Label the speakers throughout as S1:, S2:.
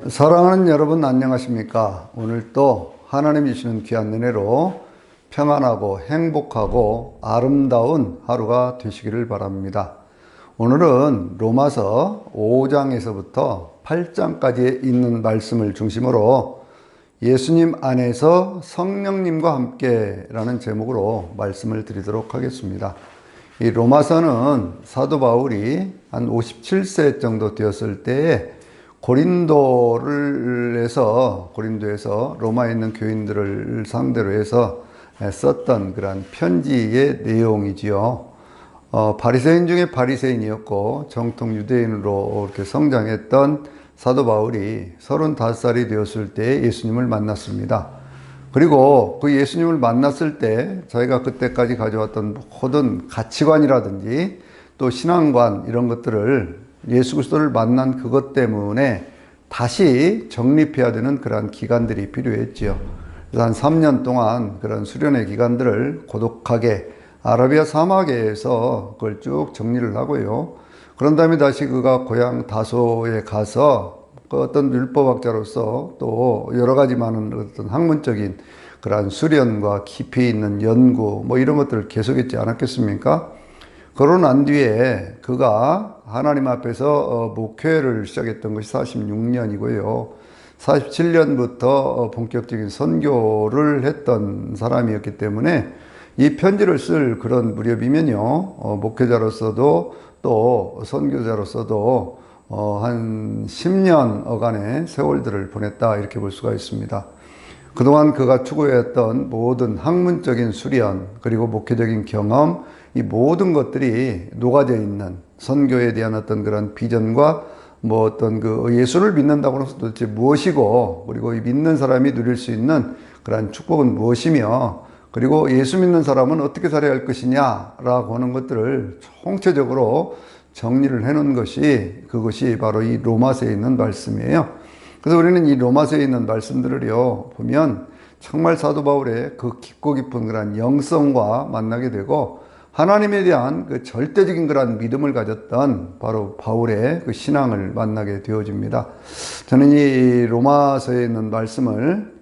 S1: 사랑하는 여러분 안녕하십니까? 오늘 또 하나님이 주시는 귀한 은혜로 평안하고 행복하고 아름다운 하루가 되시기를 바랍니다. 오늘은 로마서 5장에서부터 8장까지 있는 말씀을 중심으로 예수님 안에서 성령님과 함께 라는 제목으로 말씀을 드리도록 하겠습니다. 이 로마서는 사도 바울이 한 57세 정도 되었을 때에 고린도에서 로마에 있는 교인들을 상대로 해서 썼던 그런 편지의 내용이지요. 바리새인 중에 바리새인이었고 정통 유대인으로 이렇게 성장했던 사도 바울이 35살이 되었을 때 예수님을 만났습니다. 그리고 그 예수님을 만났을 때 자기가 그때까지 가져왔던 모든 가치관이라든지 또 신앙관 이런 것들을 예수 그리스도를 만난 그것 때문에 다시 정립해야 되는 그러한 기간들이 필요했지요. 그래서 한 3년 동안 그런 수련의 기간들을 고독하게 아라비아 사막에서 그걸 쭉 정리를 하고요. 그런 다음에 다시 그가 고향 다소에 가서 그 어떤 율법학자로서 또 여러 가지 많은 어떤 학문적인 그러한 수련과 깊이 있는 연구 뭐 이런 것들을 계속했지 않았겠습니까? 그러고 난 뒤에 그가 하나님 앞에서 목회를 시작했던 것이 46년이고요. 47년부터 본격적인 선교를 했던 사람이었기 때문에 이 편지를 쓸 그런 무렵이면요. 목회자로서도 또 선교자로서도 한 10년여간의 세월들을 보냈다 이렇게 볼 수가 있습니다. 그동안 그가 추구했던 모든 학문적인 수련 그리고 목회적인 경험 이 모든 것들이 녹아져 있는 선교에 대한 어떤 그런 비전과 뭐 어떤 그 예수를 믿는다고 해서 도대체 무엇이고 그리고 이 믿는 사람이 누릴 수 있는 그런 축복은 무엇이며 그리고 예수 믿는 사람은 어떻게 살아야 할 것이냐라고 하는 것들을 총체적으로 정리를 해놓은 것이 그것이 바로 이 로마서에 있는 말씀이에요. 그래서 우리는 이 로마서에 있는 말씀들을요 보면 정말 사도 바울의 그 깊고 깊은 그런 영성과 만나게 되고 하나님에 대한 그 절대적인 그런 믿음을 가졌던 바로 바울의 그 신앙을 만나게 되어집니다. 저는 이 로마서에 있는 말씀을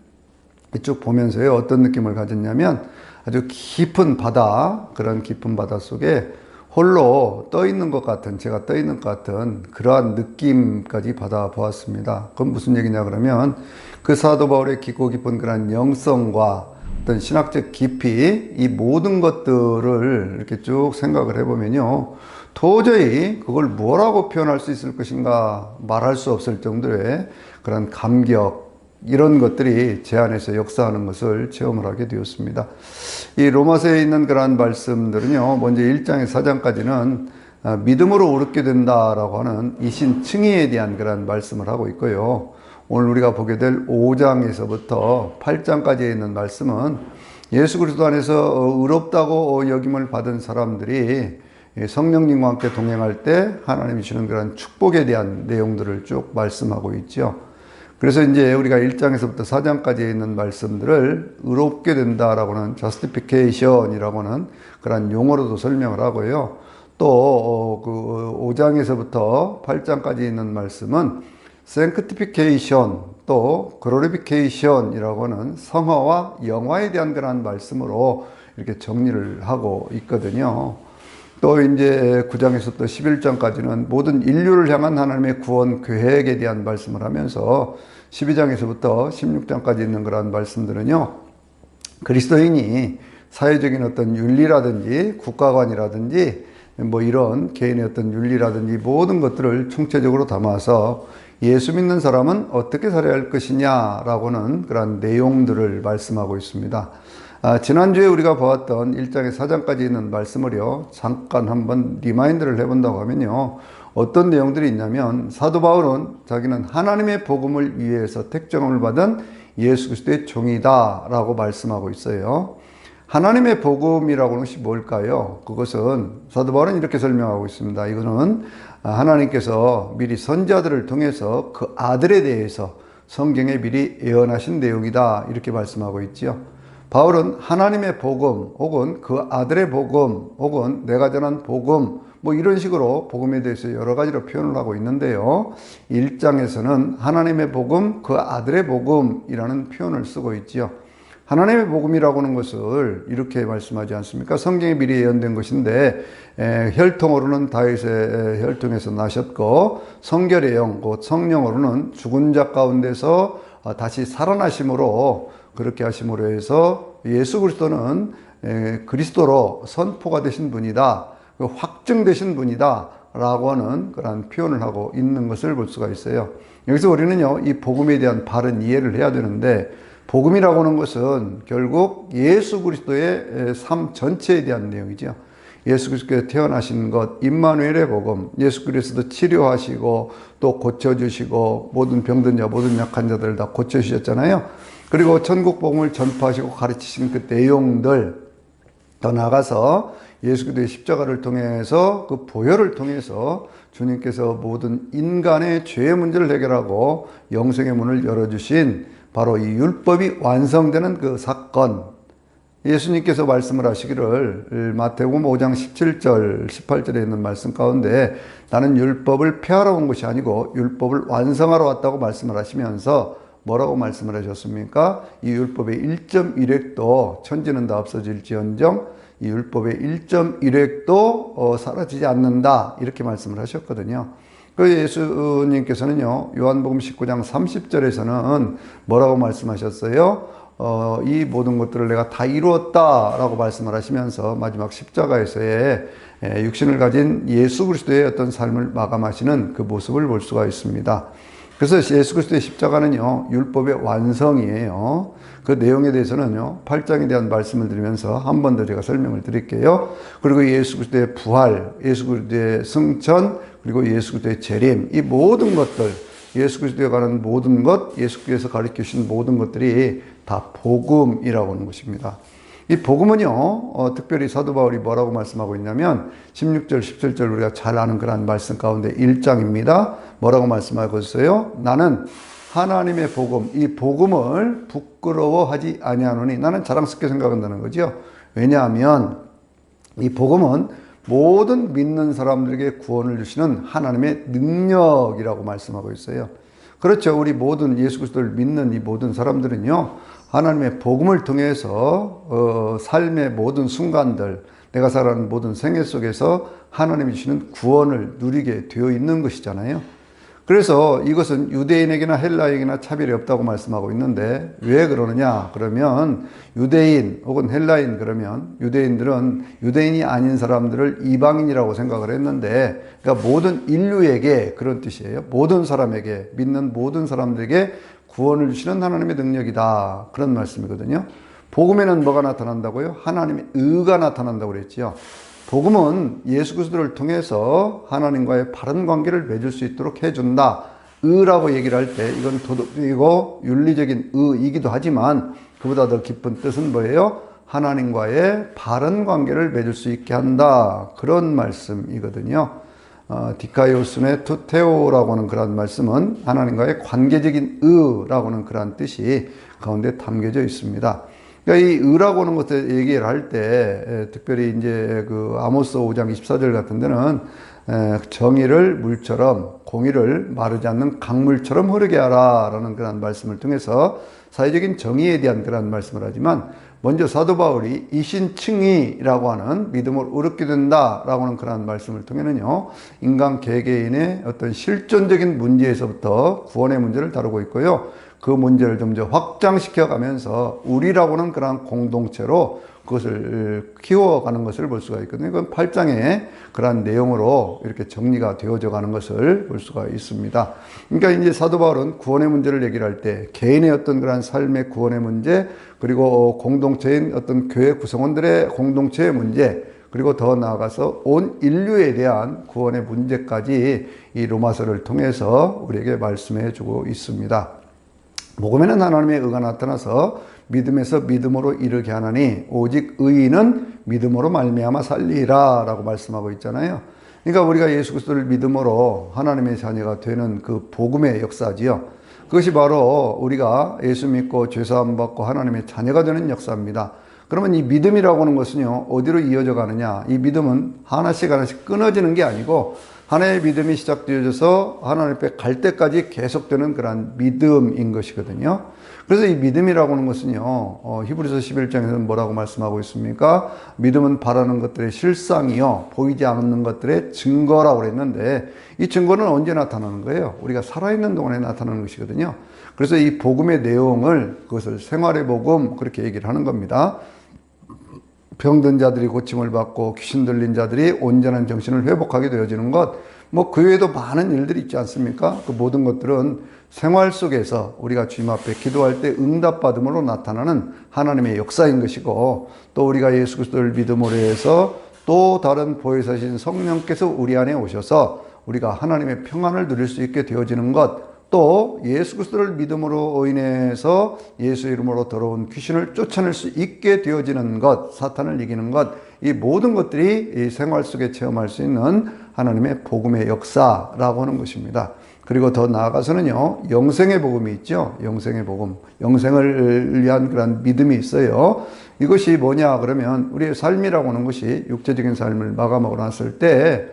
S1: 쭉 보면서요 어떤 느낌을 가졌냐면 아주 깊은 바다 그런 깊은 바다 속에 홀로 떠 있는 것 같은 제가 떠 있는 것 같은 그러한 느낌까지 받아 보았습니다. 그건 무슨 얘기냐 그러면 그 사도 바울의 깊고 깊은 그런 영성과 어떤 신학적 깊이 이 모든 것들을 이렇게 쭉 생각을 해보면요 도저히 그걸 뭐라고 표현할 수 있을 것인가 말할 수 없을 정도의 그런 감격 이런 것들이 제 안에서 역사하는 것을 체험을 하게 되었습니다. 이 로마서에 있는 그러한 말씀들은요 먼저 1장에서 4장까지는 믿음으로 옳게 된다라고 하는 이신칭의에 대한 그런 말씀을 하고 있고요. 오늘 우리가 보게 될 5장에서부터 8장까지 있는 말씀은 예수 그리스도 안에서 의롭다고 여김을 받은 사람들이 성령님과 함께 동행할 때 하나님이 주는 그런 축복에 대한 내용들을 쭉 말씀하고 있죠. 그래서 이제 우리가 1장에서부터 4장까지 있는 말씀들을 의롭게 된다라고 하는 justification이라고 하는 그런 용어로도 설명을 하고요. 또 그 5장에서부터 8장까지 있는 말씀은 sanctification 또 glorification이라고 하는 성화와 영화에 대한 그런 말씀으로 이렇게 정리를 하고 있거든요. 또 이제 9장에서부터 11장까지는 모든 인류를 향한 하나님의 구원 계획에 대한 말씀을 하면서 12장에서부터 16장까지 있는 그런 말씀들은요. 그리스도인이 사회적인 어떤 윤리라든지 국가관이라든지 뭐 이런 개인의 어떤 윤리라든지 모든 것들을 총체적으로 담아서 예수 믿는 사람은 어떻게 살아야 할 것이냐라고는 그런 내용들을 말씀하고 있습니다. 지난주에 우리가 보았던 1장에서 4장까지 있는 말씀을요 잠깐 한번 리마인드를 해본다고 하면요 어떤 내용들이 있냐면 사도 바울은 자기는 하나님의 복음을 위해서 택정을 받은 예수 그리스도의 종이다 라고 말씀하고 있어요. 하나님의 복음이라고 하는 것이 뭘까요? 그것은 사도 바울은 이렇게 설명하고 있습니다. 이거는 하나님께서 미리 선지자들을 통해서 그 아들에 대해서 성경에 미리 예언하신 내용이다 이렇게 말씀하고 있죠. 바울은 하나님의 복음 혹은 그 아들의 복음 혹은 내가 전한 복음 뭐 이런 식으로 복음에 대해서 여러 가지로 표현을 하고 있는데요. 1장에서는 하나님의 복음, 그 아들의 복음이라는 표현을 쓰고 있지요. 하나님의 복음이라고 하는 것을 이렇게 말씀하지 않습니까? 성경에 미리 예언된 것인데 혈통으로는 다윗의 혈통에서 나셨고 성결의 영, 곧 성령으로는 죽은 자 가운데서 다시 살아나심으로 그렇게 하심으로 해서 예수 그리스도는 그리스도로 선포가 되신 분이다. 확증되신 분이다. 라고 하는 그런 표현을 하고 있는 것을 볼 수가 있어요. 여기서 우리는요, 이 복음에 대한 바른 이해를 해야 되는데, 복음이라고 하는 것은 결국 예수 그리스도의 삶 전체에 대한 내용이죠. 예수 그리스도께서 태어나신 것, 임마누엘의 복음, 예수 그리스도 치료하시고 또 고쳐주시고 모든 병든 자, 모든 약한 자들 다 고쳐주셨잖아요. 그리고 천국 복음을 전파하시고 가르치신 그 내용들, 더 나아가서 예수 그리스도의 십자가를 통해서 그 보혈을 통해서 주님께서 모든 인간의 죄의 문제를 해결하고 영생의 문을 열어주신 바로 이 율법이 완성되는 그 사건, 예수님께서 말씀을 하시기를 마태복음 5장 17절 18절에 있는 말씀 가운데 나는 율법을 폐하러 온 것이 아니고 율법을 완성하러 왔다고 말씀을 하시면서 뭐라고 말씀을 하셨습니까? 이 율법의 1.1획도 천지는 다 없어질지언정 이 율법의 1.1획도 사라지지 않는다, 이렇게 말씀을 하셨거든요. 그 예수님께서는요, 요한복음 19장 30절에서는 뭐라고 말씀하셨어요? 이 모든 것들을 내가 다 이루었다라고 말씀을 하시면서 마지막 십자가에서의 육신을 가진 예수 그리스도의 어떤 삶을 마감하시는 그 모습을 볼 수가 있습니다. 그래서 예수 그리스도의 십자가는요, 율법의 완성이에요. 그 내용에 대해서는요, 8장에 대한 말씀을 드리면서 한 번 더 제가 설명을 드릴게요. 그리고 예수 그리스도의 부활, 예수 그리스도의 승천, 그리고 예수 그리스도의 재림, 이 모든 것들, 예수 그리스도에 관한 모든 것, 예수께서 가르쳐 주신 모든 것들이 다 복음이라고 하는 것입니다. 이 복음은요, 특별히 사도 바울이 뭐라고 말씀하고 있냐면 16절, 17절 우리가 잘 아는 그런 말씀 가운데 1장입니다. 뭐라고 말씀하고 있어요? 나는 하나님의 복음, 이 복음을 부끄러워하지 아니하노니, 나는 자랑스럽게 생각한다는 거죠. 왜냐하면 이 복음은 모든 믿는 사람들에게 구원을 주시는 하나님의 능력이라고 말씀하고 있어요. 그렇죠. 우리 모든 예수 그리스도를 믿는 이 모든 사람들은요, 하나님의 복음을 통해서 삶의 모든 순간들, 내가 살아가는 모든 생애 속에서 하나님이 주시는 구원을 누리게 되어 있는 것이잖아요. 그래서 이것은 유대인에게나 헬라인에게나 차별이 없다고 말씀하고 있는데, 왜 그러느냐? 그러면 유대인 혹은 헬라인, 그러면 유대인들은 유대인이 아닌 사람들을 이방인이라고 생각을 했는데, 그러니까 모든 인류에게, 그런 뜻이에요. 모든 사람에게, 믿는 모든 사람들에게 구원을 주시는 하나님의 능력이다, 그런 말씀이거든요. 복음에는 뭐가 나타난다고요? 하나님의 의가 나타난다고 그랬지요. 복음은 예수 그리스도를 통해서 하나님과의 바른 관계를 맺을 수 있도록 해준다. 의라고 얘기를 할 때 이건 도덕이고 윤리적인 의이기도 하지만 그보다 더 깊은 뜻은 뭐예요? 하나님과의 바른 관계를 맺을 수 있게 한다, 그런 말씀이거든요. 디카이오스의 투테오라고 하는 그런 말씀은 하나님과의 관계적인 의라고 하는 그런 뜻이 가운데 담겨져 있습니다. 그러니까 이 의라고 하는 것을 얘기를 할 때, 특별히 이제 그 아모스 5장 24절 같은 데는 정의를 물처럼, 공의를 마르지 않는 강물처럼 흐르게 하라 라는 그런 말씀을 통해서 사회적인 정의에 대한 그런 말씀을 하지만, 먼저 사도 바울이 이신칭의라고 하는 믿음을 얻게 된다라고 하는 그런 말씀을 통해는요, 인간 개개인의 어떤 실존적인 문제에서부터 구원의 문제를 다루고 있고요. 그 문제를 좀 더 확장시켜 가면서 우리라고는 그런 공동체로 그것을 키워가는 것을 볼 수가 있거든요. 그건 8장의 그런 내용으로 이렇게 정리가 되어져 가는 것을 볼 수가 있습니다. 그러니까 이제 사도 바울은 구원의 문제를 얘기를 할 때 개인의 어떤 그런 삶의 구원의 문제, 그리고 공동체인 어떤 교회 구성원들의 공동체의 문제, 그리고 더 나아가서 온 인류에 대한 구원의 문제까지 이 로마서를 통해서 우리에게 말씀해 주고 있습니다. 복음에는 하나님의 의가 나타나서 믿음에서 믿음으로 이르게 하나니 오직 의인은 믿음으로 말미암아 살리라 라고 말씀하고 있잖아요. 그러니까 우리가 예수 그리스도를 믿음으로 하나님의 자녀가 되는 그 복음의 역사지요. 그것이 바로 우리가 예수 믿고 죄사함 받고 하나님의 자녀가 되는 역사입니다. 그러면 이 믿음이라고 하는 것은요, 어디로 이어져 가느냐? 이 믿음은 하나씩 하나씩 끊어지는 게 아니고, 하나의 믿음이 시작되어져서 하나님 앞에 갈 때까지 계속되는 그러한 믿음인 것이거든요. 그래서 이 믿음이라고 하는 것은요, 히브리서 11장에서는 뭐라고 말씀하고 있습니까? 믿음은 바라는 것들의 실상이요, 보이지 않는 것들의 증거라고 그랬는데, 이 증거는 언제 나타나는 거예요? 우리가 살아있는 동안에 나타나는 것이거든요. 그래서 이 복음의 내용을, 그것을 생활의 복음, 그렇게 얘기를 하는 겁니다. 병든 자들이 고침을 받고 귀신 들린 자들이 온전한 정신을 회복하게 되어지는 것, 뭐 그 외에도 많은 일들이 있지 않습니까? 그 모든 것들은 생활 속에서 우리가 주님 앞에 기도할 때 응답받음으로 나타나는 하나님의 역사인 것이고, 또 우리가 예수 그리스도를 믿음으로 해서 또 다른 보혜사신 성령께서 우리 안에 오셔서 우리가 하나님의 평안을 누릴 수 있게 되어지는 것, 또 예수 그리스도를 믿음으로 인해서 예수 이름으로 더러운 귀신을 쫓아낼 수 있게 되어지는 것, 사탄을 이기는 것, 이 모든 것들이 이 생활 속에 체험할 수 있는 하나님의 복음의 역사라고 하는 것입니다. 그리고 더 나아가서는요, 영생의 복음이 있죠. 영생의 복음, 영생을 위한 그런 믿음이 있어요. 이것이 뭐냐 그러면 우리의 삶이라고 하는 것이 육체적인 삶을 마감하고 났을 때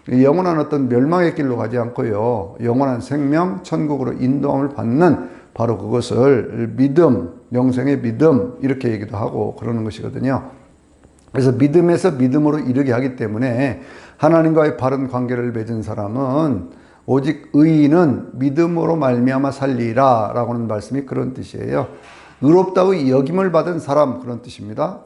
S1: 영원한 어떤 멸망의 길로 가지 않고요, 영원한 생명, 천국으로 인도함을 받는 바로 그것을 믿음, 영생의 믿음, 이렇게 얘기도 하고 그러는 것이거든요. 그래서 믿음에서 믿음으로 이르게 하기 때문에 하나님과의 바른 관계를 맺은 사람은 오직 의인은 믿음으로 말미암아 살리라 라고 하는 말씀이 그런 뜻이에요. 의롭다고 여김을 받은 사람, 그런 뜻입니다.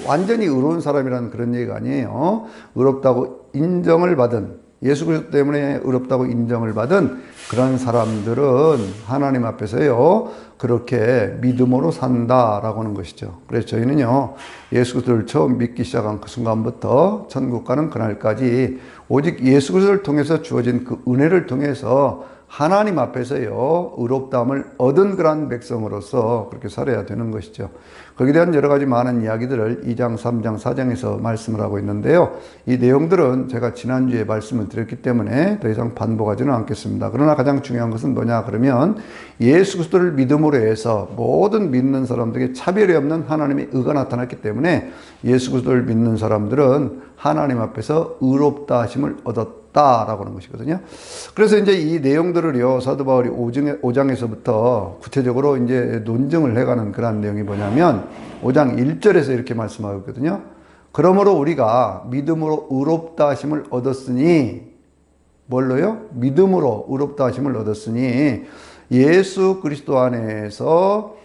S1: 완전히 의로운 사람이라는 그런 얘기가 아니에요. 의롭다고 인정을 받은, 예수 그리스도 때문에 의롭다고 인정을 받은 그런 사람들은 하나님 앞에서요, 그렇게 믿음으로 산다라고 하는 것이죠. 그래서 저희는요, 예수 그리스도를 처음 믿기 시작한 그 순간부터 천국 가는 그날까지 오직 예수 그리스도를 통해서 주어진 그 은혜를 통해서 하나님 앞에서요, 의롭다함을 얻은 그러한 백성으로서 그렇게 살아야 되는 것이죠. 거기에 대한 여러 가지 많은 이야기들을 2장, 3장, 4장에서 말씀을 하고 있는데요. 이 내용들은 제가 지난주에 말씀을 드렸기 때문에 더 이상 반복하지는 않겠습니다. 그러나 가장 중요한 것은 뭐냐 그러면 예수 그리스도를 믿음으로 해서 모든 믿는 사람들에게 차별이 없는 하나님의 의가 나타났기 때문에 예수 그리스도를 믿는 사람들은 하나님 앞에서 의롭다 하심을 얻었다라고 하는 것이거든요. 그래서 이제 이 내용들을요, 사도 바울이 5장에서부터 구체적으로 이제 논증을 해가는 그런 내용이 뭐냐면 5장 1절에서 이렇게 말씀하고 있거든요. 그러므로 우리가 믿음으로 의롭다 하심을 얻었으니, 뭘로요? 믿음으로 의롭다 하심을 얻었으니 예수 그리스도 안에서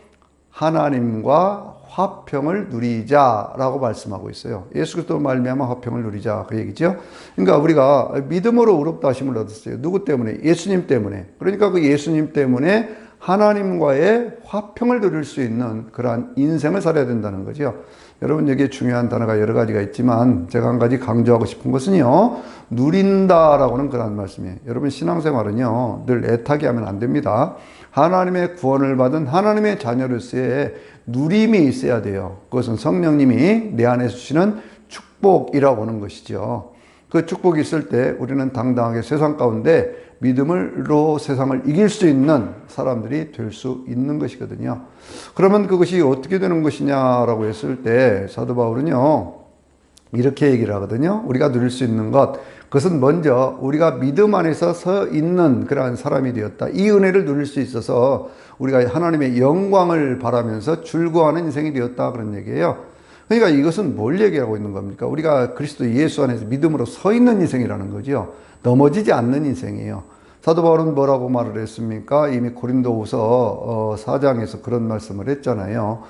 S1: 하나님과 화평을 누리자라고 말씀하고 있어요. 예수 그리스도 말미암아 화평을 누리자, 그 얘기죠. 그러니까 우리가 믿음으로 의롭다 하심을 얻었어요. 누구 때문에? 예수님 때문에. 그러니까 그 예수님 때문에 하나님과의 화평을 누릴 수 있는 그러한 인생을 살아야 된다는 거죠. 여러분, 여기에 중요한 단어가 여러 가지가 있지만 제가 한 가지 강조하고 싶은 것은요, 누린다라고 하는 그런 말씀이에요. 여러분, 신앙생활은요, 늘 애타게 하면 안 됩니다. 하나님의 구원을 받은 하나님의 자녀로서의 누림이 있어야 돼요. 그것은 성령님이 내 안에 주시는 축복이라고 하는 것이죠. 그 축복이 있을 때 우리는 당당하게 세상 가운데 믿음으로 세상을 이길 수 있는 사람들이 될 수 있는 것이거든요. 그러면 그것이 어떻게 되는 것이냐라고 했을 때 사도 바울은요, 이렇게 얘기를 하거든요. 우리가 누릴 수 있는 것, 그것은 먼저 우리가 믿음 안에서 서 있는 그러한 사람이 되었다. 이 은혜를 누릴 수 있어서 우리가 하나님의 영광을 바라면서 즐거워하는 인생이 되었다, 그런 얘기예요. 그러니까 이것은 뭘 얘기하고 있는 겁니까? 우리가 그리스도 예수 안에서 믿음으로 서 있는 인생이라는 거죠. 넘어지지 않는 인생이에요. 사도 바울은 뭐라고 말을 했습니까? 이미 고린도후서 4장에서 그런 말씀을 했잖아요.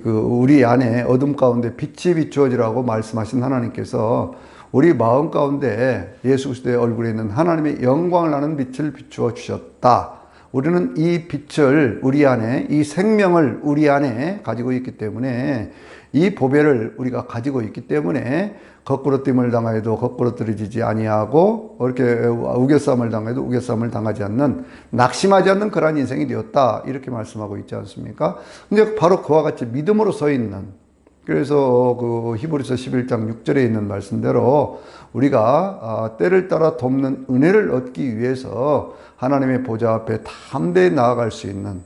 S1: 우리 안에 어둠 가운데 빛이 비추어지라고 말씀하신 하나님께서 우리 마음 가운데 예수 그리스도의 얼굴에 있는 하나님의 영광을 나는 빛을 비추어 주셨다. 우리는 이 빛을 우리 안에, 이 생명을 우리 안에 가지고 있기 때문에, 이 보배를 우리가 가지고 있기 때문에 거꾸로 뜸을 당하여도 거꾸로 떨어지지 아니하고, 이렇게 우겨싸움을 당해도 우겨싸움을 당하지 않는, 낙심하지 않는 그러한 인생이 되었다, 이렇게 말씀하고 있지 않습니까? 근데 바로 그와 같이 믿음으로 서 있는, 그래서 그 히브리서 11장 6절에 있는 말씀대로 우리가 때를 따라 돕는 은혜를 얻기 위해서 하나님의 보좌 앞에 담대히 나아갈 수 있는,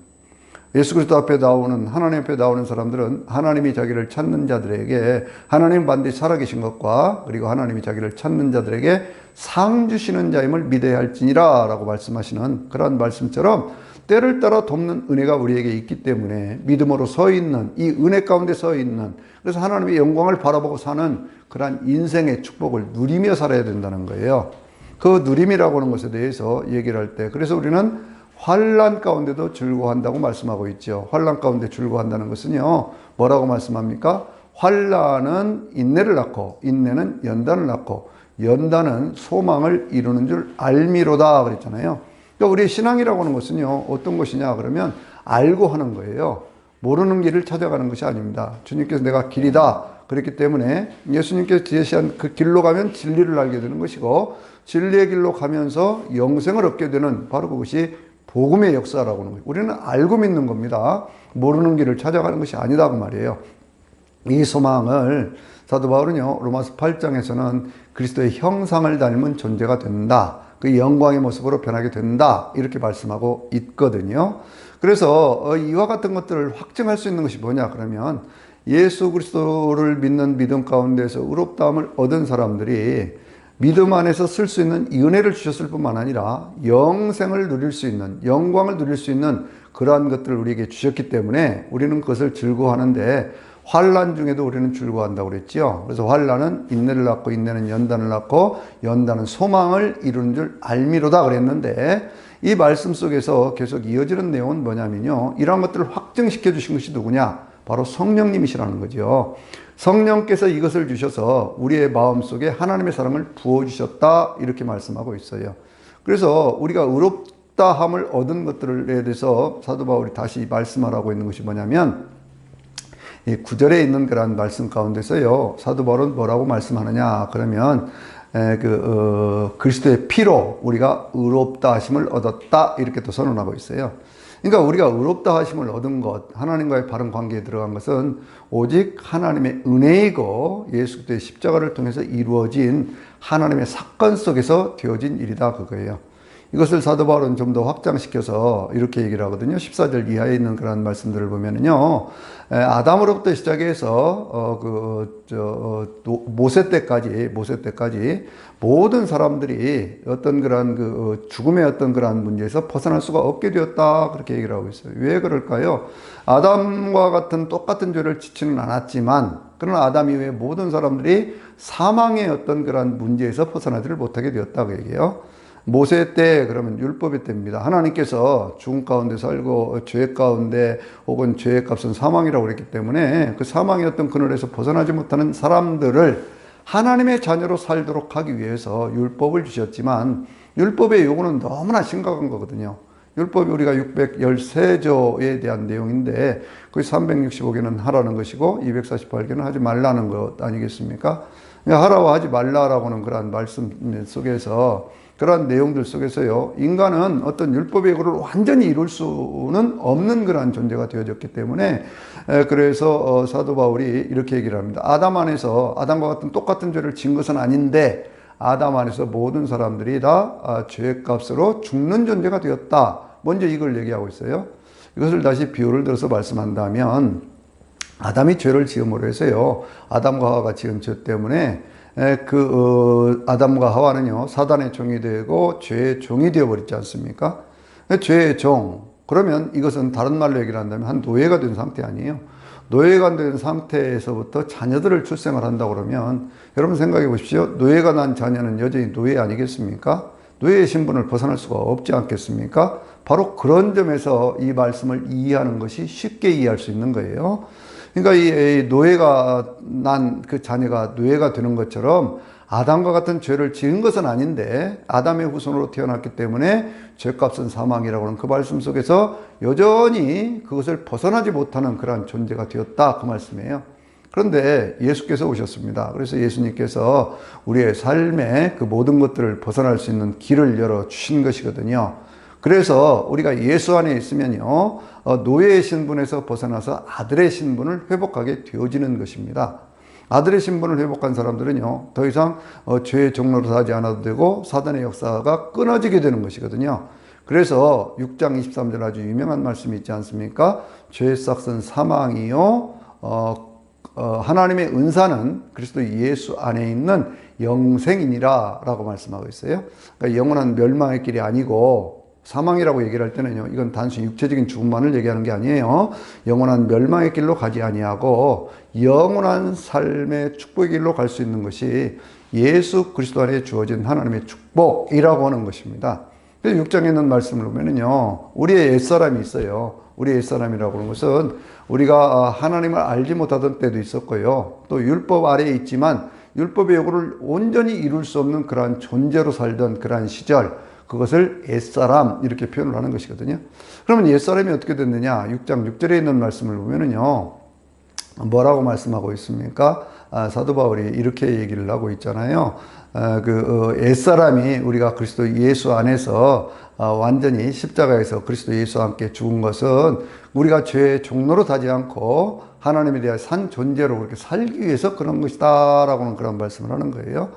S1: 예수 그리스도 앞에 나오는, 하나님 앞에 나오는 사람들은 하나님이 자기를 찾는 자들에게 하나님 반드시 살아계신 것과 그리고 하나님이 자기를 찾는 자들에게 상 주시는 자임을 믿어야 할지니라 라고 말씀하시는 그런 말씀처럼 때를 따라 돕는 은혜가 우리에게 있기 때문에 믿음으로 서 있는, 이 은혜 가운데 서 있는, 그래서 하나님의 영광을 바라보고 사는 그러한 인생의 축복을 누리며 살아야 된다는 거예요. 그 누림이라고 하는 것에 대해서 얘기를 할 때, 그래서 우리는 환난 가운데도 즐거워한다고 말씀하고 있죠. 환난 가운데 즐거워한다는 것은요, 뭐라고 말씀합니까? 환난은 인내를 낳고 인내는 연단을 낳고 연단은 소망을 이루는 줄 알미로다 그랬잖아요. 그러니까 우리의 신앙이라고 하는 것은요, 어떤 것이냐 그러면 알고 하는 거예요. 모르는 길을 찾아가는 것이 아닙니다. 주님께서 내가 길이다 그랬기 때문에 예수님께서 제시한 그 길로 가면 진리를 알게 되는 것이고, 진리의 길로 가면서 영생을 얻게 되는 바로 그것이 복음의 역사라고 하는 거예요. 우리는 알고 믿는 겁니다. 모르는 길을 찾아가는 것이 아니다 그 말이에요. 이 소망을 사도 바울은요, 로마서 8장에서는 그리스도의 형상을 닮은 존재가 된다, 그 영광의 모습으로 변하게 된다 이렇게 말씀하고 있거든요. 그래서 이와 같은 것들을 확증할 수 있는 것이 뭐냐 그러면, 예수 그리스도를 믿는 믿음 가운데서 의롭다함을 얻은 사람들이 믿음 안에서 쓸 수 있는 이 은혜를 주셨을 뿐만 아니라 영생을 누릴 수 있는, 영광을 누릴 수 있는 그러한 것들을 우리에게 주셨기 때문에 우리는 그것을 즐거워하는데, 환난 중에도 우리는 즐거워한다고 그랬죠. 그래서 환난은 인내를 낳고 인내는 연단을 낳고 연단은 소망을 이루는 줄 알미로다 그랬는데, 이 말씀 속에서 계속 이어지는 내용은 뭐냐면요, 이러한 것들을 확증시켜 주신 것이 누구냐? 바로 성령님이시라는 거죠. 성령께서 이것을 주셔서 우리의 마음속에 하나님의 사랑을 부어주셨다 이렇게 말씀하고 있어요. 그래서 우리가 의롭다함을 얻은 것들에 대해서 사도 바울이 다시 말씀하라고 있는 것이 뭐냐면, 이 9절에 있는 그런 말씀 가운데서요, 사도 바울은 뭐라고 말씀하느냐 그러면 그리스도의 피로 우리가 의롭다 하심을 얻었다 이렇게 또 선언하고 있어요. 그러니까 우리가 의롭다 하심을 얻은 것, 하나님과의 바른 관계에 들어간 것은 오직 하나님의 은혜이고 예수 그리스도의 십자가를 통해서 이루어진 하나님의 사건 속에서 되어진 일이다 그거예요. 이것을 사도 바울은 좀 더 확장시켜서 이렇게 얘기를 하거든요. 14절 이하에 있는 그런 말씀들을 보면은요, 아담으로부터 시작해서 모세 때까지 모든 사람들이 어떤 그런 죽음의 어떤 그런 문제에서 벗어날 수가 없게 되었다 그렇게 얘기를 하고 있어요. 왜 그럴까요? 아담과 같은 똑같은 죄를 지지는 않았지만, 그러나 아담 이후에 모든 사람들이 사망의 어떤 그런 문제에서 벗어나지를 못하게 되었다 그 얘기예요. 모세 때 그러면 율법의 때입니다. 하나님께서 죽음 가운데 살고 죄 가운데 혹은 죄의 값은 사망이라고 그랬기 때문에 그 사망의 어떤 그늘에서 벗어나지 못하는 사람들을 하나님의 자녀로 살도록 하기 위해서 율법을 주셨지만, 율법의 요구는 너무나 심각한 거거든요. 율법이 우리가 613조에 대한 내용인데 거기 365개는 하라는 것이고 248개는 하지 말라는 것 아니겠습니까? 하라와 하지 말라라고 하는 그런 말씀 속에서, 그러한 내용들 속에서요, 인간은 어떤 율법의 요구를 완전히 이룰 수는 없는 그러한 존재가 되어졌기 때문에, 그래서 사도 바울이 이렇게 얘기를 합니다. 아담 안에서 아담과 같은 똑같은 죄를 지은 것은 아닌데 아담 안에서 모든 사람들이 다 죄값으로 죽는 존재가 되었다. 먼저 이걸 얘기하고 있어요. 이것을 다시 비유를 들어서 말씀한다면, 아담이 죄를 지음으로 해서요, 아담과 하와가 지은 죄 때문에 아담과 하와는요, 사단의 종이 되고 죄의 종이 되어버렸지 않습니까? 죄의 종, 그러면 이것은 다른 말로 얘기를 한다면 한 노예가 된 상태 아니에요? 노예가 된 상태에서부터 자녀들을 출생을 한다 그러면, 여러분 생각해 보십시오. 노예가 난 자녀는 여전히 노예 아니겠습니까? 노예의 신분을 벗어날 수가 없지 않겠습니까? 바로 그런 점에서 이 말씀을 이해하는 것이 쉽게 이해할 수 있는 거예요. 그러니까 이 노예가 난 그 자녀가 노예가 되는 것처럼 아담과 같은 죄를 지은 것은 아닌데 아담의 후손으로 태어났기 때문에 죄값은 사망이라고 하는 그 말씀 속에서 여전히 그것을 벗어나지 못하는 그러한 존재가 되었다 그 말씀이에요. 그런데 예수께서 오셨습니다. 그래서 예수님께서 우리의 삶의 그 모든 것들을 벗어날 수 있는 길을 열어주신 것이거든요. 그래서 우리가 예수 안에 있으면요, 노예의 신분에서 벗어나서 아들의 신분을 회복하게 되어지는 것입니다. 아들의 신분을 회복한 사람들은요, 더 이상 죄의 종로로 사지 않아도 되고 사단의 역사가 끊어지게 되는 것이거든요. 그래서 6장 23절 아주 유명한 말씀이 있지 않습니까? 죄의 싹은 사망이요, 하나님의 은사는 그리스도 예수 안에 있는 영생이니라 라고 말씀하고 있어요. 그러니까 영원한 멸망의 길이 아니고, 사망이라고 얘기를 할 때는요, 이건 단순히 육체적인 죽음만을 얘기하는 게 아니에요. 영원한 멸망의 길로 가지 아니하고 영원한 삶의 축복의 길로 갈 수 있는 것이 예수 그리스도 안에 주어진 하나님의 축복이라고 하는 것입니다. 6장에 있는 말씀을 보면은요, 우리의 옛사람이 있어요. 우리의 옛사람이라고 하는 것은 우리가 하나님을 알지 못하던 때도 있었고요, 또 율법 아래에 있지만 율법의 요구를 온전히 이룰 수 없는 그러한 존재로 살던 그러한 시절, 그것을 옛사람 이렇게 표현을 하는 것이거든요. 그러면 옛사람이 어떻게 됐느냐? 6장 6절에 있는 말씀을 보면은요, 뭐라고 말씀하고 있습니까? 사도 바울이 이렇게 얘기를 하고 있잖아요. 옛사람이 우리가 그리스도 예수 안에서 완전히 십자가에서 그리스도 예수와 함께 죽은 것은 우리가 죄의 종로로 타지 않고 하나님에 대한 산 존재로 그렇게 살기 위해서 그런 것이다 라고는 그런 말씀을 하는 거예요.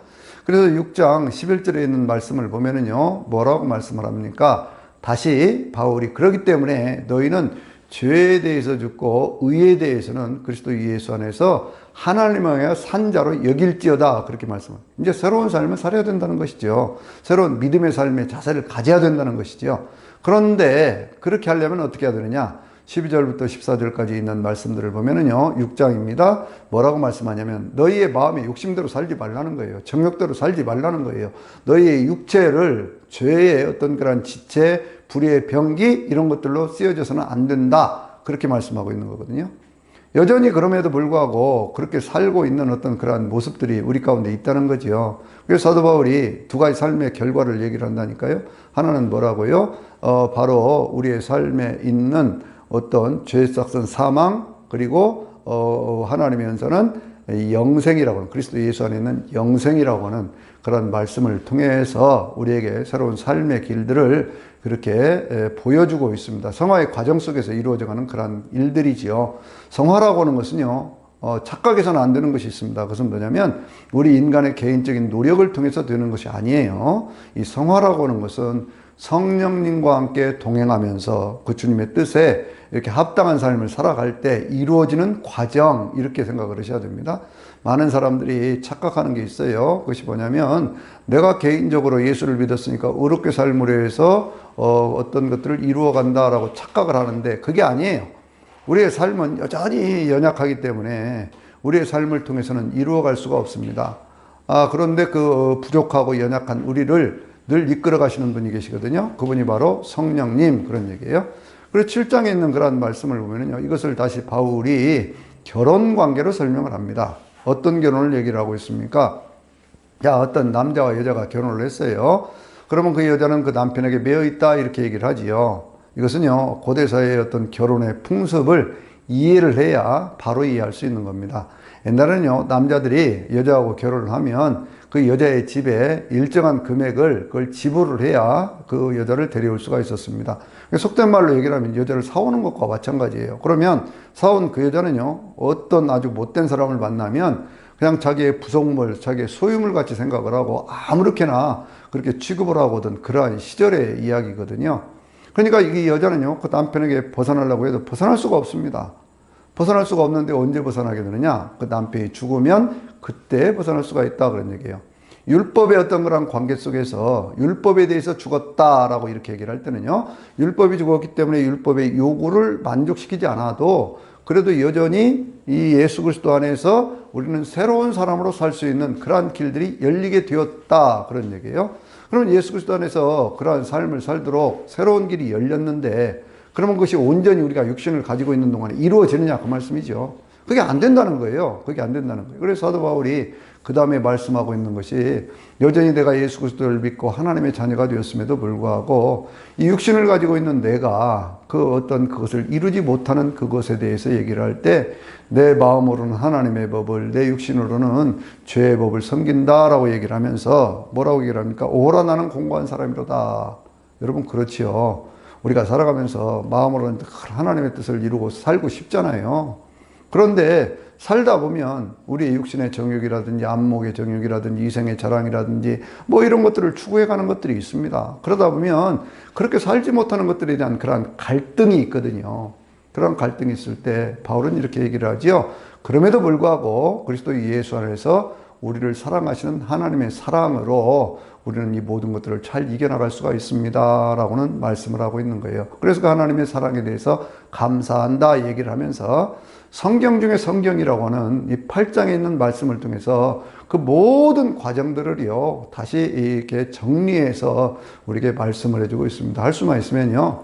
S1: 그래서 6장 11절에 있는 말씀을 보면은요, 뭐라고 말씀을 합니까? 다시 바울이 그렇기 때문에 너희는 죄에 대해서 죽고 의에 대해서는 그리스도 예수 안에서 하나님의 산자로 여길지어다, 그렇게 말씀합니다. 이제 새로운 삶을 살아야 된다는 것이죠. 새로운 믿음의 삶의 자세를 가져야 된다는 것이죠. 그런데 그렇게 하려면 어떻게 해야 되느냐? 12절부터 14절까지 있는 말씀들을 보면은요, 6장입니다. 뭐라고 말씀하냐면 너희의 마음의 욕심대로 살지 말라는 거예요. 정욕대로 살지 말라는 거예요. 너희의 육체를 죄의 어떤 그런 지체, 불의의 병기 이런 것들로 쓰여져서는 안 된다, 그렇게 말씀하고 있는 거거든요. 여전히 그럼에도 불구하고 그렇게 살고 있는 어떤 그러한 모습들이 우리 가운데 있다는 거죠. 그래서 사도 바울이 두 가지 삶의 결과를 얘기를 한다니까요. 하나는 뭐라고요? 바로 우리의 삶에 있는 어떤 죄의 싹은 사망, 그리고 하나님의 은사는 영생이라고 하는, 그리스도 예수 안에 있는 영생이라고 하는 그런 말씀을 통해서 우리에게 새로운 삶의 길들을 그렇게 보여주고 있습니다. 성화의 과정 속에서 이루어져가는 그런 일들이지요. 성화라고 하는 것은요, 착각해서는 안 되는 것이 있습니다. 그것은 뭐냐면 우리 인간의 개인적인 노력을 통해서 되는 것이 아니에요. 이 성화라고 하는 것은 성령님과 함께 동행하면서 그 주님의 뜻에 이렇게 합당한 삶을 살아갈 때 이루어지는 과정, 이렇게 생각을 하셔야 됩니다. 많은 사람들이 착각하는 게 있어요. 그것이 뭐냐면 내가 개인적으로 예수를 믿었으니까 의롭게 삶으로 해서 어떤 것들을 이루어 간다라고 착각을 하는데 그게 아니에요. 우리의 삶은 여전히 연약하기 때문에 우리의 삶을 통해서는 이루어 갈 수가 없습니다. 그런데 그 부족하고 연약한 우리를 늘 이끌어 가시는 분이 계시거든요. 그분이 바로 성령님, 그런 얘기예요. 그리고 7장에 있는 그런 말씀을 보면요, 이것을 다시 바울이 결혼 관계로 설명을 합니다. 어떤 결혼을 얘기를 하고 있습니까? 어떤 남자와 여자가 결혼을 했어요. 그러면 그 여자는 그 남편에게 매여 있다, 이렇게 얘기를 하지요. 이것은요, 고대사의 어떤 결혼의 풍습을 이해를 해야 바로 이해할 수 있는 겁니다. 옛날에는요, 남자들이 여자하고 결혼을 하면 그 여자의 집에 일정한 금액을 그걸 지불을 해야 그 여자를 데려올 수가 있었습니다. 속된 말로 얘기를 하면 여자를 사오는 것과 마찬가지예요. 그러면 사온 그 여자는요, 어떤 아주 못된 사람을 만나면 그냥 자기의 부속물, 자기의 소유물 같이 생각을 하고 아무렇게나 그렇게 취급을 하고든 그러한 시절의 이야기거든요. 그러니까 이 여자는요, 그 남편에게 벗어나려고 해도 벗어날 수가 없습니다. 벗어날 수가 없는데 언제 벗어나게 되느냐? 그 남편이 죽으면 그때 벗어날 수가 있다, 그런 얘기예요. 율법의 어떤 그런 관계 속에서 율법에 대해서 죽었다라고 이렇게 얘기를 할 때는요, 율법이 죽었기 때문에 율법의 요구를 만족시키지 않아도 그래도 여전히 이 예수 그리스도 안에서 우리는 새로운 사람으로 살 수 있는 그러한 길들이 열리게 되었다, 그런 얘기예요. 그러면 예수 그리스도 안에서 그러한 삶을 살도록 새로운 길이 열렸는데 그러면 그것이 온전히 우리가 육신을 가지고 있는 동안에 이루어지느냐, 그 말씀이죠. 그게 안 된다는 거예요. 그게 안 된다는 거예요. 그래서 사도 바울이 그 다음에 말씀하고 있는 것이 여전히 내가 예수 그리스도를 믿고 하나님의 자녀가 되었음에도 불구하고 이 육신을 가지고 있는 내가 그 어떤 그것을 이루지 못하는 그것에 대해서 얘기를 할 때 내 마음으로는 하나님의 법을, 내 육신으로는 죄의 법을 섬긴다라고 얘기를 하면서 뭐라고 얘기를 합니까? 오라 나는 공고한 사람이로다. 여러분, 그렇지요. 우리가 살아가면서 마음으로는 하나님의 뜻을 이루고 살고 싶잖아요. 그런데 살다 보면 우리의 육신의 정욕이라든지 안목의 정욕이라든지 이생의 자랑이라든지 뭐 이런 것들을 추구해가는 것들이 있습니다. 그러다 보면 그렇게 살지 못하는 것들에 대한 그런 갈등이 있거든요. 그런 갈등이 있을 때 바울은 이렇게 얘기를 하지요. 그럼에도 불구하고 그리스도 예수 안에서 우리를 사랑하시는 하나님의 사랑으로 우리는 이 모든 것들을 잘 이겨나갈 수가 있습니다 라고는 말씀을 하고 있는 거예요. 그래서 그 하나님의 사랑에 대해서 감사한다 얘기를 하면서 성경 중에 성경이라고 하는 이 8장에 있는 말씀을 통해서 그 모든 과정들을요 다시 이렇게 정리해서 우리에게 말씀을 해주고 있습니다. 할 수만 있으면요,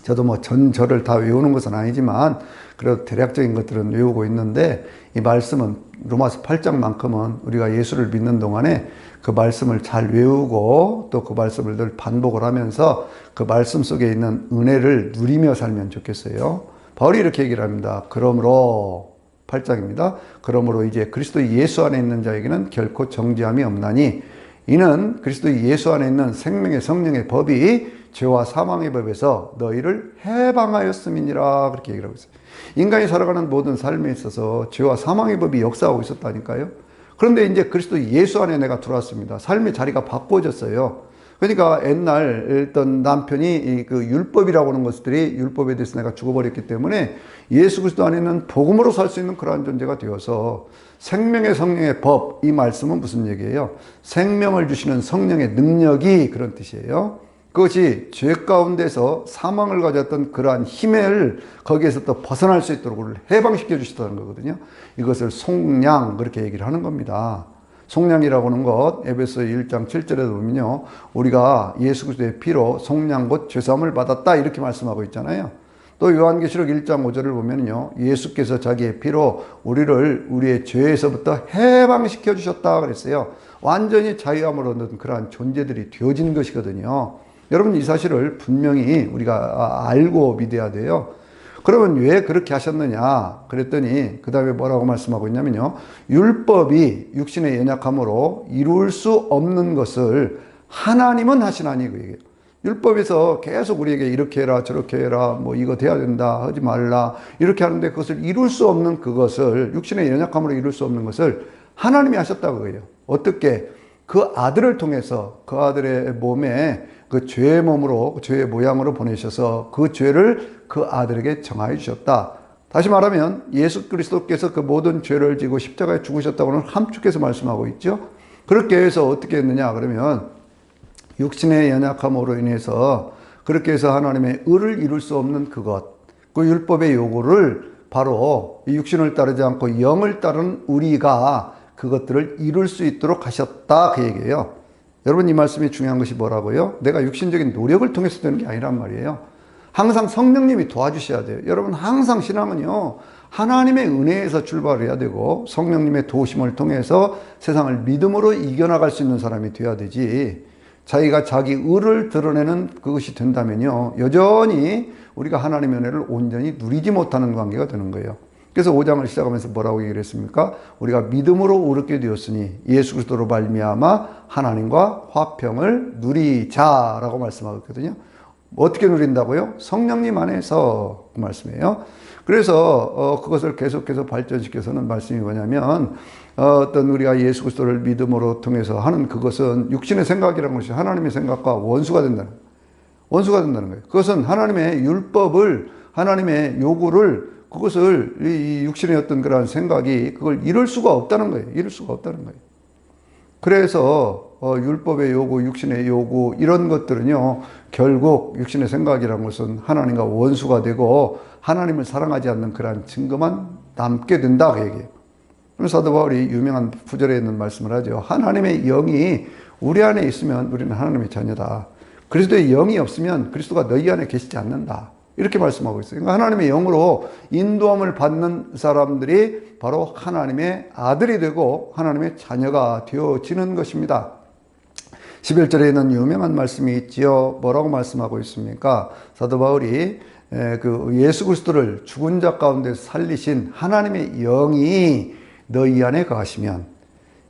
S1: 저도 뭐 전절을 다 외우는 것은 아니지만 그래도 대략적인 것들은 외우고 있는데, 이 말씀은 로마서 8장만큼은 우리가 예수를 믿는 동안에 그 말씀을 잘 외우고 또 그 말씀을 늘 반복을 하면서 그 말씀 속에 있는 은혜를 누리며 살면 좋겠어요. 바울이 이렇게 얘기를 합니다. 그러므로 8장입니다. 그러므로 이제 그리스도 예수 안에 있는 자에게는 결코 정죄함이 없나니 이는 그리스도 예수 안에 있는 생명의 성령의 법이 죄와 사망의 법에서 너희를 해방하였음이니라, 그렇게 얘기를 하고 있어요. 인간이 살아가는 모든 삶에 있어서 죄와 사망의 법이 역사하고 있었다니까요. 그런데 이제 그리스도 예수 안에 내가 들어왔습니다. 삶의 자리가 바꿔졌어요. 그러니까 옛날 어떤 남편이 그 율법이라고 하는 것들이, 율법에 대해서 내가 죽어버렸기 때문에 예수 그리스도 안에 있는 복음으로 살 수 있는 그러한 존재가 되어서 생명의 성령의 법, 이 말씀은 무슨 얘기예요? 생명을 주시는 성령의 능력이, 그런 뜻이에요. 그것이 죄 가운데서 사망을 가졌던 그러한 힘을 거기에서 또 벗어날 수 있도록 우리를 해방시켜 주시다는 거거든요. 이것을 속량, 그렇게 얘기를 하는 겁니다. 속량이라고 하는 것, 에베소 1장 7절에 보면요, 우리가 예수 그리스도의 피로 속량 곧 죄사함을 받았다, 이렇게 말씀하고 있잖아요. 또 요한계시록 1장 5절을 보면요, 예수께서 자기의 피로 우리를 우리의 죄에서부터 해방시켜 주셨다 그랬어요. 완전히 자유함을 얻는 그러한 존재들이 되어진 것이거든요. 여러분, 이 사실을 분명히 우리가 알고 믿어야 돼요. 그러면 왜 그렇게 하셨느냐 그랬더니 그 다음에 뭐라고 말씀하고 있냐면요, 율법이 육신의 연약함으로 이룰 수 없는 것을 하나님은 하시나니, 그 얘기예요. 율법에서 계속 우리에게 이렇게 해라 저렇게 해라, 뭐 이거 돼야 된다 하지 말라 이렇게 하는데, 그것을 이룰 수 없는, 그것을 육신의 연약함으로 이룰 수 없는 것을 하나님이 하셨다고 해요. 어떻게? 그 아들을 통해서, 그 아들의 몸에 그 죄의 몸으로, 죄의 모양으로 보내셔서 그 죄를 그 아들에게 정하여 주셨다. 다시 말하면 예수 그리스도께서 그 모든 죄를 지고 십자가에 죽으셨다고는 함축해서 말씀하고 있죠. 그렇게 해서 어떻게 했느냐 그러면, 육신의 연약함으로 인해서 그렇게 해서 하나님의 의를 이룰 수 없는 그것, 그 율법의 요구를 바로 육신을 따르지 않고 영을 따르는 우리가 그것들을 이룰 수 있도록 하셨다, 그 얘기예요. 여러분, 이 말씀이 중요한 것이 뭐라고요? 내가 육신적인 노력을 통해서 되는 게 아니란 말이에요. 항상 성령님이 도와주셔야 돼요. 여러분, 항상 신앙은요, 하나님의 은혜에서 출발해야 되고 성령님의 도우심을 통해서 세상을 믿음으로 이겨나갈 수 있는 사람이 돼야 되지, 자기가 자기 의를 드러내는 그것이 된다면요, 여전히 우리가 하나님의 은혜를 온전히 누리지 못하는 관계가 되는 거예요. 그래서 5장을 시작하면서 뭐라고 얘기를 했습니까? 우리가 믿음으로 오르게 되었으니 예수 그리스도로 말미암아 하나님과 화평을 누리자라고 말씀하고 있거든요. 어떻게 누린다고요? 성령님 안에서, 그 말씀이에요. 그래서 그것을 계속해서 발전시켜서는 말씀이 뭐냐면, 어떤 우리가 예수 그리스도를 믿음으로 통해서 하는 그것은 육신의 생각이라는 것이 하나님의 생각과 원수가 된다는 거예요. 그것은 하나님의 율법을, 하나님의 요구를, 그것을 이 육신의 어떤 그런 생각이 그걸 이룰 수가 없다는 거예요. 그래서 율법의 요구, 육신의 요구, 이런 것들은요, 결국 육신의 생각이라는 것은 하나님과 원수가 되고 하나님을 사랑하지 않는 그러한 증거만 남게 된다, 그 얘기예요. 그래서 사도 바울이 유명한 구절에 있는 말씀을 하죠. 하나님의 영이 우리 안에 있으면 우리는 하나님의 자녀다. 그리스도의 영이 없으면 그리스도가 너희 안에 계시지 않는다, 이렇게 말씀하고 있어요. 그러니까 하나님의 영으로 인도함을 받는 사람들이 바로 하나님의 아들이 되고 하나님의 자녀가 되어지는 것입니다. 11절에 있는 유명한 말씀이 있지요. 뭐라고 말씀하고 있습니까? 사도 바울이 그 예수 그리스도를 죽은 자 가운데 살리신 하나님의 영이 너희 안에 거하시면,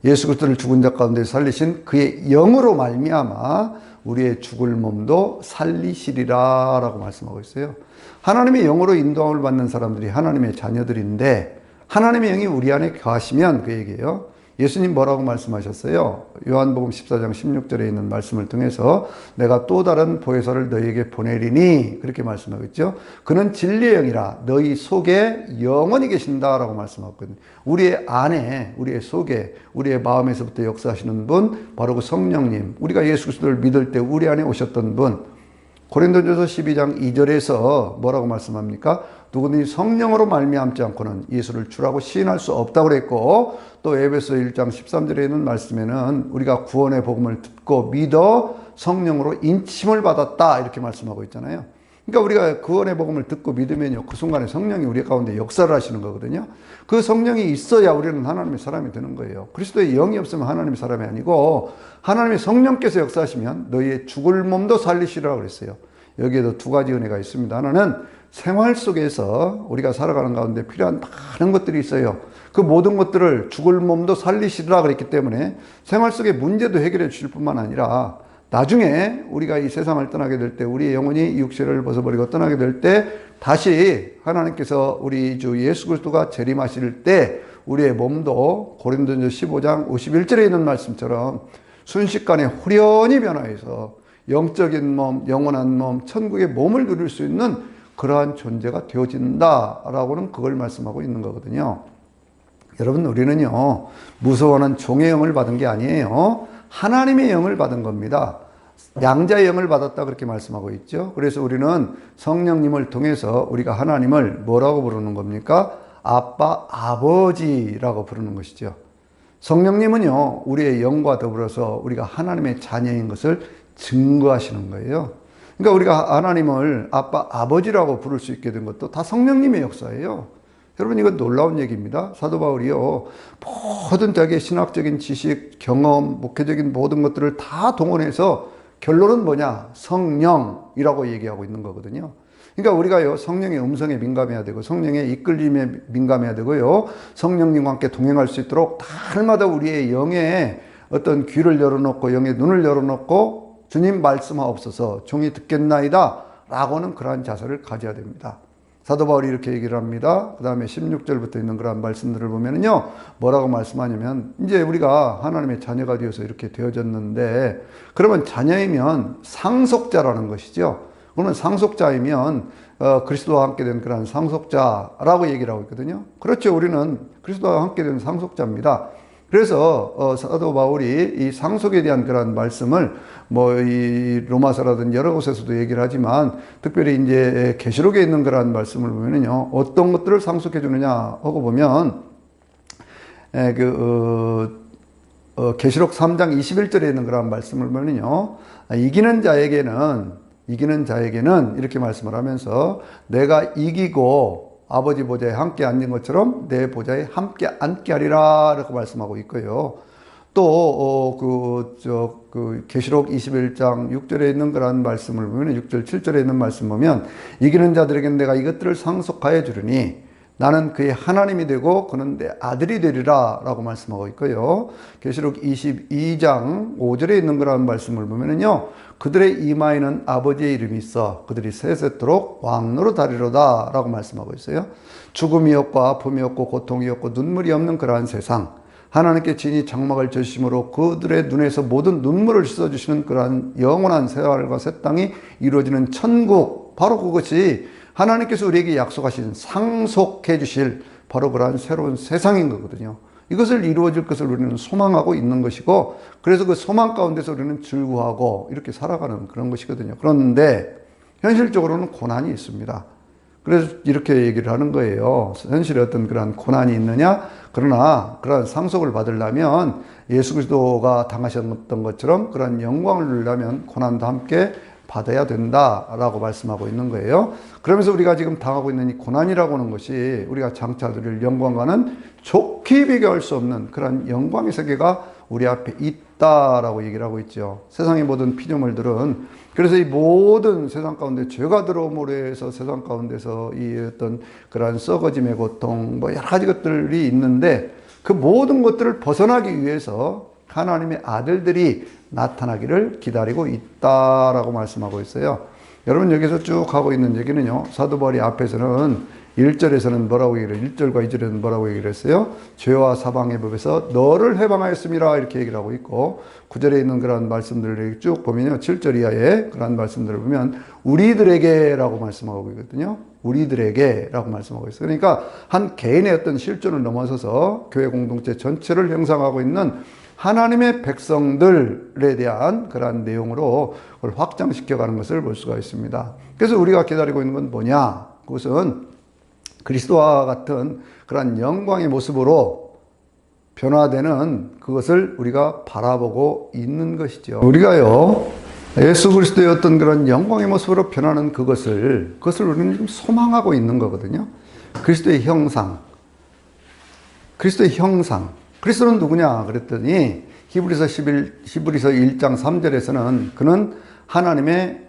S1: 예수 그리스도를 죽은 자 가운데 살리신 그의 영으로 말미암아 우리의 죽을 몸도 살리시리라 라고 말씀하고 있어요. 하나님의 영으로 인도함을 받는 사람들이 하나님의 자녀들인데, 하나님의 영이 우리 안에 거하시면 그 얘기예요. 예수님 뭐라고 말씀하셨어요? 요한복음 14장 16절에 있는 말씀을 통해서 내가 또 다른 보혜사를 너희에게 보내리니 그렇게 말씀하고 있죠. 그는 진리의 영이라 너희 속에 영원히 계신다라고 말씀하거든요. 우리의 안에, 우리의 속에, 우리의 마음에서부터 역사하시는 분, 바로 그 성령님, 우리가 예수 그리스도를 믿을 때 우리 안에 오셨던 분. 고린도전서 12장 2절에서 뭐라고 말씀합니까? 누구든지 성령으로 말미암지 않고는 예수를 주라고 시인할 수 없다고 그랬고, 또 에베소 1장 13절에 있는 말씀에는 우리가 구원의 복음을 듣고 믿어 성령으로 인침을 받았다 이렇게 말씀하고 있잖아요. 그러니까 우리가 구원의 복음을 듣고 믿으면요, 그 순간에 성령이 우리 가운데 역사를 하시는 거거든요. 그 성령이 있어야 우리는 하나님의 사람이 되는 거예요. 그리스도의 영이 없으면 하나님의 사람이 아니고, 하나님의 성령께서 역사하시면 너희의 죽을 몸도 살리시라고 그랬어요. 여기에도 두 가지 은혜가 있습니다. 하나는 생활 속에서 우리가 살아가는 가운데 필요한 많은 것들이 있어요. 그 모든 것들을 죽을 몸도 살리시라 그랬기 때문에 생활 속의 문제도 해결해 주실 뿐만 아니라, 나중에 우리가 이 세상을 떠나게 될 때, 우리의 영혼이 육체를 벗어버리고 떠나게 될 때, 다시 하나님께서 우리 주 예수 그리스도가 재림하실 때 우리의 몸도 고린도전서 15장 51절에 있는 말씀처럼 순식간에 후련히 변화해서 영적인 몸, 영원한 몸, 천국의 몸을 누릴 수 있는 그러한 존재가 되어진다라고는 그걸 말씀하고 있는 거거든요. 여러분, 우리는요, 무서워하는 종의 영을 받은 게 아니에요. 하나님의 영을 받은 겁니다. 양자의 영을 받았다 그렇게 말씀하고 있죠. 그래서 우리는 성령님을 통해서 우리가 하나님을 뭐라고 부르는 겁니까? 아빠, 아버지라고 부르는 것이죠. 성령님은요, 우리의 영과 더불어서 우리가 하나님의 자녀인 것을 증거하시는 거예요. 그러니까 우리가 하나님을 아빠, 아버지라고 부를 수 있게 된 것도 다 성령님의 역사예요. 여러분, 이건 놀라운 얘기입니다. 사도 바울이요, 모든 자기의 신학적인 지식, 경험, 목회적인 모든 것들을 다 동원해서 결론은 뭐냐? 성령이라고 얘기하고 있는 거거든요. 그러니까 우리가요, 성령의 음성에 민감해야 되고, 성령의 이끌림에 민감해야 되고요, 성령님과 함께 동행할 수 있도록 날마다 우리의 영에 어떤 귀를 열어놓고, 영의 눈을 열어놓고, 주님 말씀하옵소서, 종이 듣겠나이다 라고는 그러한 자세를 가져야 됩니다. 사도 바울이 이렇게 얘기를 합니다. 그 다음에 16절부터 있는 그런 말씀들을 보면은요, 뭐라고 말씀하냐면, 이제 우리가 하나님의 자녀가 되어서 이렇게 되어졌는데, 그러면 자녀이면 상속자라는 것이죠. 그러면 상속자이면 그리스도와 함께 된 그런 상속자라고 얘기를 하고 있거든요. 그렇죠. 우리는 그리스도와 함께 된 상속자입니다. 그래서 사도 바울이 이 상속에 대한 그런 말씀을 이 로마서라든 여러 곳에서도 얘기를 하지만, 특별히 이제 계시록에 있는 그런 말씀을 보면은요, 어떤 것들을 상속해 주느냐 하고 보면, 계시록 3장 21절에 있는 그런 말씀을 보면은요, 이기는 자에게는 이렇게 말씀을 하면서, 내가 이기고 아버지 보좌에 함께 앉는 것처럼 내 보좌에 함께 앉게 하리라 라고 말씀하고 있고요. 또 계시록 21장 6절에 있는 그런 말씀을 보면, 6절 7절에 있는 말씀 보면, 이기는 자들에게는 내가 이것들을 상속하여 주리니 나는 그의 하나님이 되고 그는 내 아들이 되리라 라고 말씀하고 있고요. 계시록 22장 5절에 있는 그런 말씀을 보면은요, 그들의 이마에는 아버지의 이름이 있어 그들이 세세토록 왕노로 다리로다 라고 말씀하고 있어요. 죽음이 없고 아픔이 없고 고통이 없고 눈물이 없는 그러한 세상, 하나님께 진히 장막을 져주심으로 그들의 눈에서 모든 눈물을 씻어주시는 그러한 영원한 생활과 새 땅이 이루어지는 천국, 바로 그것이 하나님께서 우리에게 약속하신 상속해 주실 바로 그러한 새로운 세상인 거거든요. 이것을 이루어질 것을 우리는 소망하고 있는 것이고, 그래서 그 소망 가운데서 우리는 즐거워하고 이렇게 살아가는 그런 것이거든요. 그런데 현실적으로는 고난이 있습니다. 그래서 이렇게 얘기를 하는 거예요. 현실에 어떤 그런 고난이 있느냐? 그러나 그런 상속을 받으려면 예수 그리스도가 당하셨던 것처럼 그런 영광을 누리려면 고난도 함께 받아야 된다라고 말씀하고 있는 거예요. 그러면서 우리가 지금 당하고 있는 이 고난이라고 하는 것이 우리가 장차 누릴 영광과는 좋게 비교할 수 없는 그런 영광의 세계가 우리 앞에 있다라고 얘기를 하고 있죠. 세상의 모든 피조물들은, 그래서 이 모든 세상 가운데 죄가 들어옴으로 해서 세상 가운데서 이 어떤 그런 썩어짐의 고통, 여러 가지 것들이 있는데, 그 모든 것들을 벗어나기 위해서 하나님의 아들들이 나타나기를 기다리고 있다라고 말씀하고 있어요. 여러분, 여기서 쭉 하고 있는 얘기는요, 사도 바울이 앞에서는 1절에서는 뭐라고 얘기를 해요? 1절과 2절에는 뭐라고 얘기를 했어요? 죄와 사방의 법에서 너를 해방하였음이라 이렇게 얘기를 하고 있고, 9절에 있는 그런 말씀들을 쭉 보면요, 7절 이하의 그런 말씀들을 보면 우리들에게 라고 말씀하고 있거든요. 우리들에게 라고 말씀하고 있어요. 그러니까 한 개인의 어떤 실존을 넘어서서 교회 공동체 전체를 형성하고 있는 하나님의 백성들에 대한 그러한 내용으로 그걸 확장시켜가는 것을 볼 수가 있습니다. 그래서 우리가 기다리고 있는 건 뭐냐? 그것은 그리스도와 같은 그러한 영광의 모습으로 변화되는 그것을 우리가 바라보고 있는 것이죠. 우리가요, 예수 그리스도의 어떤 그런 영광의 모습으로 변하는 그것을 우리는 지금 소망하고 있는 거거든요. 그리스도의 형상. 그리스도의 형상. 그리스도는 누구냐 그랬더니 히브리서 1장 3절에서는 그는 하나님의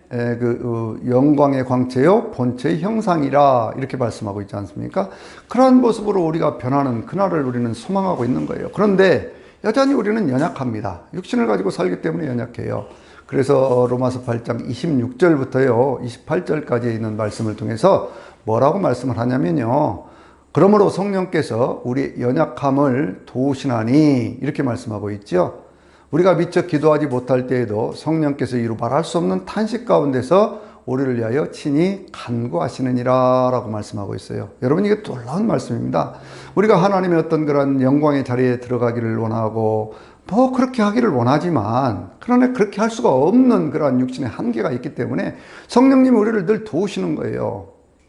S1: 영광의 광채요 본체의 형상이라 이렇게 말씀하고 있지 않습니까? 그러한 모습으로 우리가 변하는 그날을 우리는 소망하고 있는 거예요. 그런데 여전히 우리는 연약합니다. 육신을 가지고 살기 때문에 연약해요. 그래서 로마서 8장 26절부터요 28절까지 있는 말씀을 통해서 뭐라고 말씀을 하냐면요, 그러므로 성령께서 우리 연약함을 도우시나니 이렇게 말씀하고 있죠. 우리가 미처 기도하지 못할 때에도 성령께서 이루 말할 수 없는 탄식 가운데서 우리를 위하여 친히 간구하시느니라 라고 말씀하고 있어요. 여러분, 이게 놀라운 말씀입니다. 우리가 하나님의 어떤 그런 영광의 자리에 들어가기를 원하고 그렇게 하기를 원하지만, 그러나 그렇게 할 수가 없는 그러한 육신의 한계가 있기 때문에 성령님이 우리를 늘 도우시는 거예요.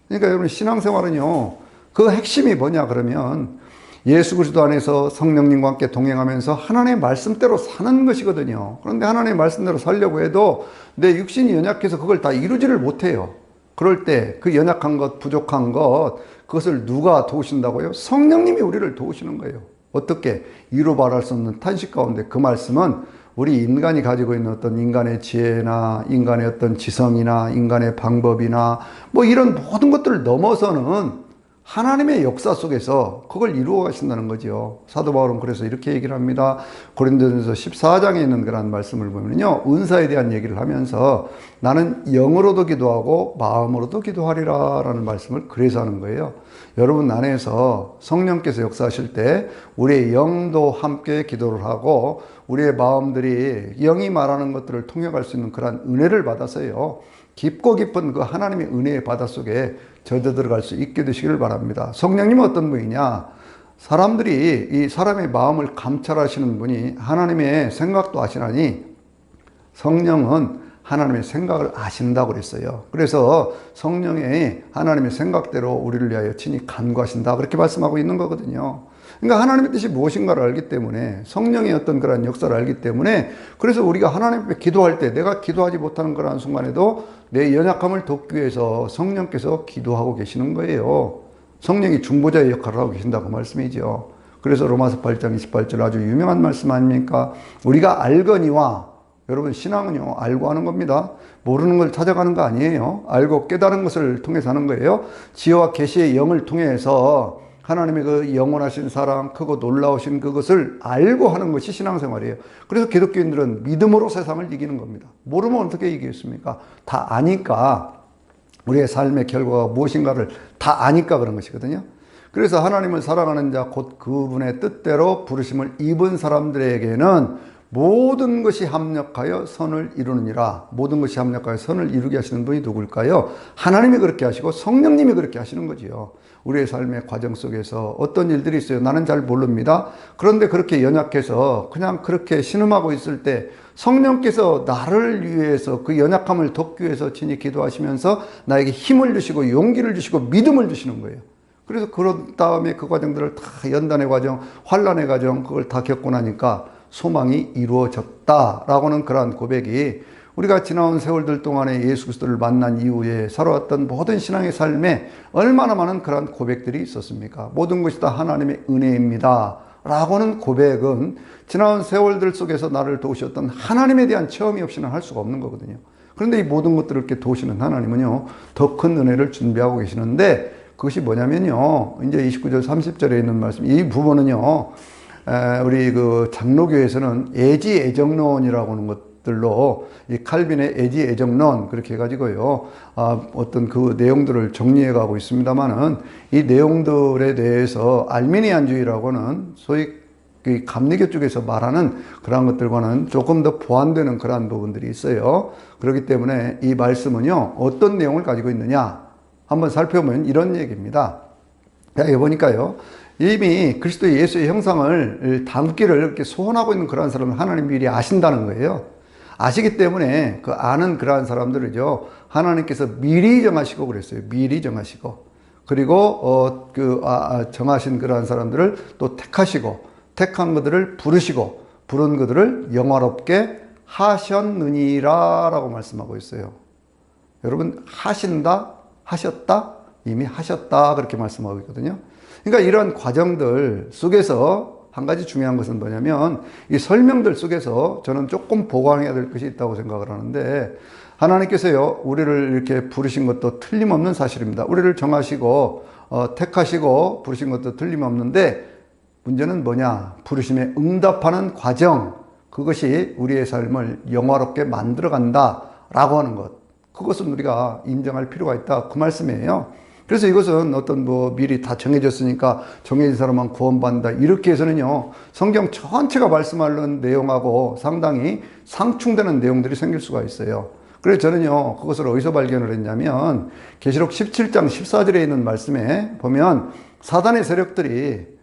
S1: 그러니까 여러분, 신앙생활은요, 그 핵심이 뭐냐 그러면 예수 그리스도 안에서 성령님과 함께 동행하면서 하나님의 말씀대로 사는 것이거든요. 그런데 하나님의 말씀대로 살려고 해도 내 육신이 연약해서 그걸 다 이루지를 못해요. 그럴 때 그 연약한 것, 부족한 것, 그것을 누가 도우신다고요? 성령님이 우리를 도우시는 거예요. 어떻게? 이루 말할 수 없는 탄식 가운데 그 말씀은 우리 인간이 가지고 있는 어떤 인간의 지혜나 인간의 어떤 지성이나 인간의 방법이나 이런 모든 것들을 넘어서는 하나님의 역사 속에서 그걸 이루어 가신다는 거죠. 사도 바울은 그래서 이렇게 얘기를 합니다. 고린도전서 14장에 있는 그런 말씀을 보면요, 은사에 대한 얘기를 하면서 나는 영으로도 기도하고 마음으로도 기도하리라 라는 말씀을 그래서 하는 거예요. 여러분 안에서 성령께서 역사하실 때 우리의 영도 함께 기도를 하고 우리의 마음들이 영이 말하는 것들을 통역할 수 있는 그런 은혜를 받아서요, 깊고 깊은 그 하나님의 은혜의 바닷속에 젖어 들어갈 수 있게 되시기를 바랍니다. 성령님은 어떤 분이냐? 사람들이 이 사람의 마음을 감찰하시는 분이 하나님의 생각도 아시나니 성령은 하나님의 생각을 아신다고 그랬어요. 그래서 성령이 하나님의 생각대로 우리를 위하여 친히 간구하신다 그렇게 말씀하고 있는 거거든요. 그러니까 하나님의 뜻이 무엇인가를 알기 때문에, 성령의 어떤 그런 역사를 알기 때문에, 그래서 우리가 하나님 앞에 기도할 때 내가 기도하지 못하는 그러한 순간에도 내 연약함을 돕기 위해서 성령께서 기도하고 계시는 거예요. 성령이 중보자의 역할을 하고 계신다고 말씀이죠. 그래서 로마서 8장 28절 아주 유명한 말씀 아닙니까? 우리가 알거니와, 여러분 신앙은요 알고 하는 겁니다. 모르는 걸 찾아가는 거 아니에요. 알고 깨달은 것을 통해서 하는 거예요. 지혜와 계시의 영을 통해서 하나님의 그 영원하신 사랑, 크고 놀라우신 그것을 알고 하는 것이 신앙생활이에요. 그래서 기독교인들은 믿음으로 세상을 이기는 겁니다. 모르면 어떻게 이기겠습니까? 다 아니까, 우리의 삶의 결과가 무엇인가를 다 아니까 그런 것이거든요. 그래서 하나님을 사랑하는 자, 곧 그분의 뜻대로 부르심을 입은 사람들에게는 모든 것이 합력하여 선을 이루느니라. 모든 것이 합력하여 선을 이루게 하시는 분이 누굴까요? 하나님이 그렇게 하시고 성령님이 그렇게 하시는 거지요. 우리의 삶의 과정 속에서 어떤 일들이 있어요. 나는 잘 모릅니다. 그런데 그렇게 연약해서 그냥 그렇게 신음하고 있을 때 성령께서 나를 위해서 그 연약함을 돕기 위해서 친히 기도하시면서 나에게 힘을 주시고 용기를 주시고 믿음을 주시는 거예요. 그래서 그런 다음에 그 과정들을 다 연단의 과정, 환난의 과정, 그걸 다 겪고 나니까 소망이 이루어졌다라고는 그러한 고백이 우리가 지나온 세월들 동안에 예수 그리스도를 만난 이후에 살아왔던 모든 신앙의 삶에 얼마나 많은 그러한 고백들이 있었습니까? 모든 것이 다 하나님의 은혜입니다 라고는 고백은 지나온 세월들 속에서 나를 도우셨던 하나님에 대한 체험이 없이는 할 수가 없는 거거든요. 그런데 이 모든 것들을 이렇게 도우시는 하나님은요, 더 큰 은혜를 준비하고 계시는데, 그것이 뭐냐면요, 이제 29절 30절에 있는 말씀, 이 부분은요, 우리 그 장로교에서는 애지애정론이라고 하는 것 것들로 이 칼빈의 애지 애정론 그렇게 해가지고요, 어떤 그 내용들을 정리해 가고 있습니다만은, 이 내용들에 대해서 알미니안주의라고는 소위 그 감리교 쪽에서 말하는 그러한 것들과는 조금 더 보완되는 그러한 부분들이 있어요. 그렇기 때문에 이 말씀은요, 어떤 내용을 가지고 있느냐 한번 살펴보면 이런 얘기입니다. 여기 보니까요, 이미 그리스도 예수의 형상을 담기를 이렇게 소원하고 있는 그러한 사람을 하나님 미리 아신다는 거예요. 아시기 때문에 그 아는 그러한 사람들을요, 하나님께서 미리 정하시고 그랬어요. 미리 정하시고. 그리고 정하신 그러한 사람들을 또 택하시고, 택한 그들을 부르시고, 부른 그들을 영화롭게 하셨느니라 라고 말씀하고 있어요. 여러분, 하신다, 하셨다, 이미 하셨다 그렇게 말씀하고 있거든요. 그러니까 이런 과정들 속에서 한 가지 중요한 것은 뭐냐면, 이 설명들 속에서 저는 조금 보강해야 될 것이 있다고 생각을 하는데, 하나님께서요, 우리를 이렇게 부르신 것도 틀림없는 사실입니다. 우리를 정하시고 택하시고 부르신 것도 틀림없는데, 문제는 뭐냐? 부르심에 응답하는 과정, 그것이 우리의 삶을 영화롭게 만들어 간다라고 하는 것, 그것은 우리가 인정할 필요가 있다, 그 말씀이에요. 그래서 이것은 어떤 미리 다 정해졌으니까 정해진 사람만 구원받는다, 이렇게 해서는요, 성경 전체가 말씀하는 내용하고 상당히 상충되는 내용들이 생길 수가 있어요. 그래서 저는요, 그것을 어디서 발견을 했냐면, 계시록 17장 14절에 있는 말씀에 보면 사단의 세력들이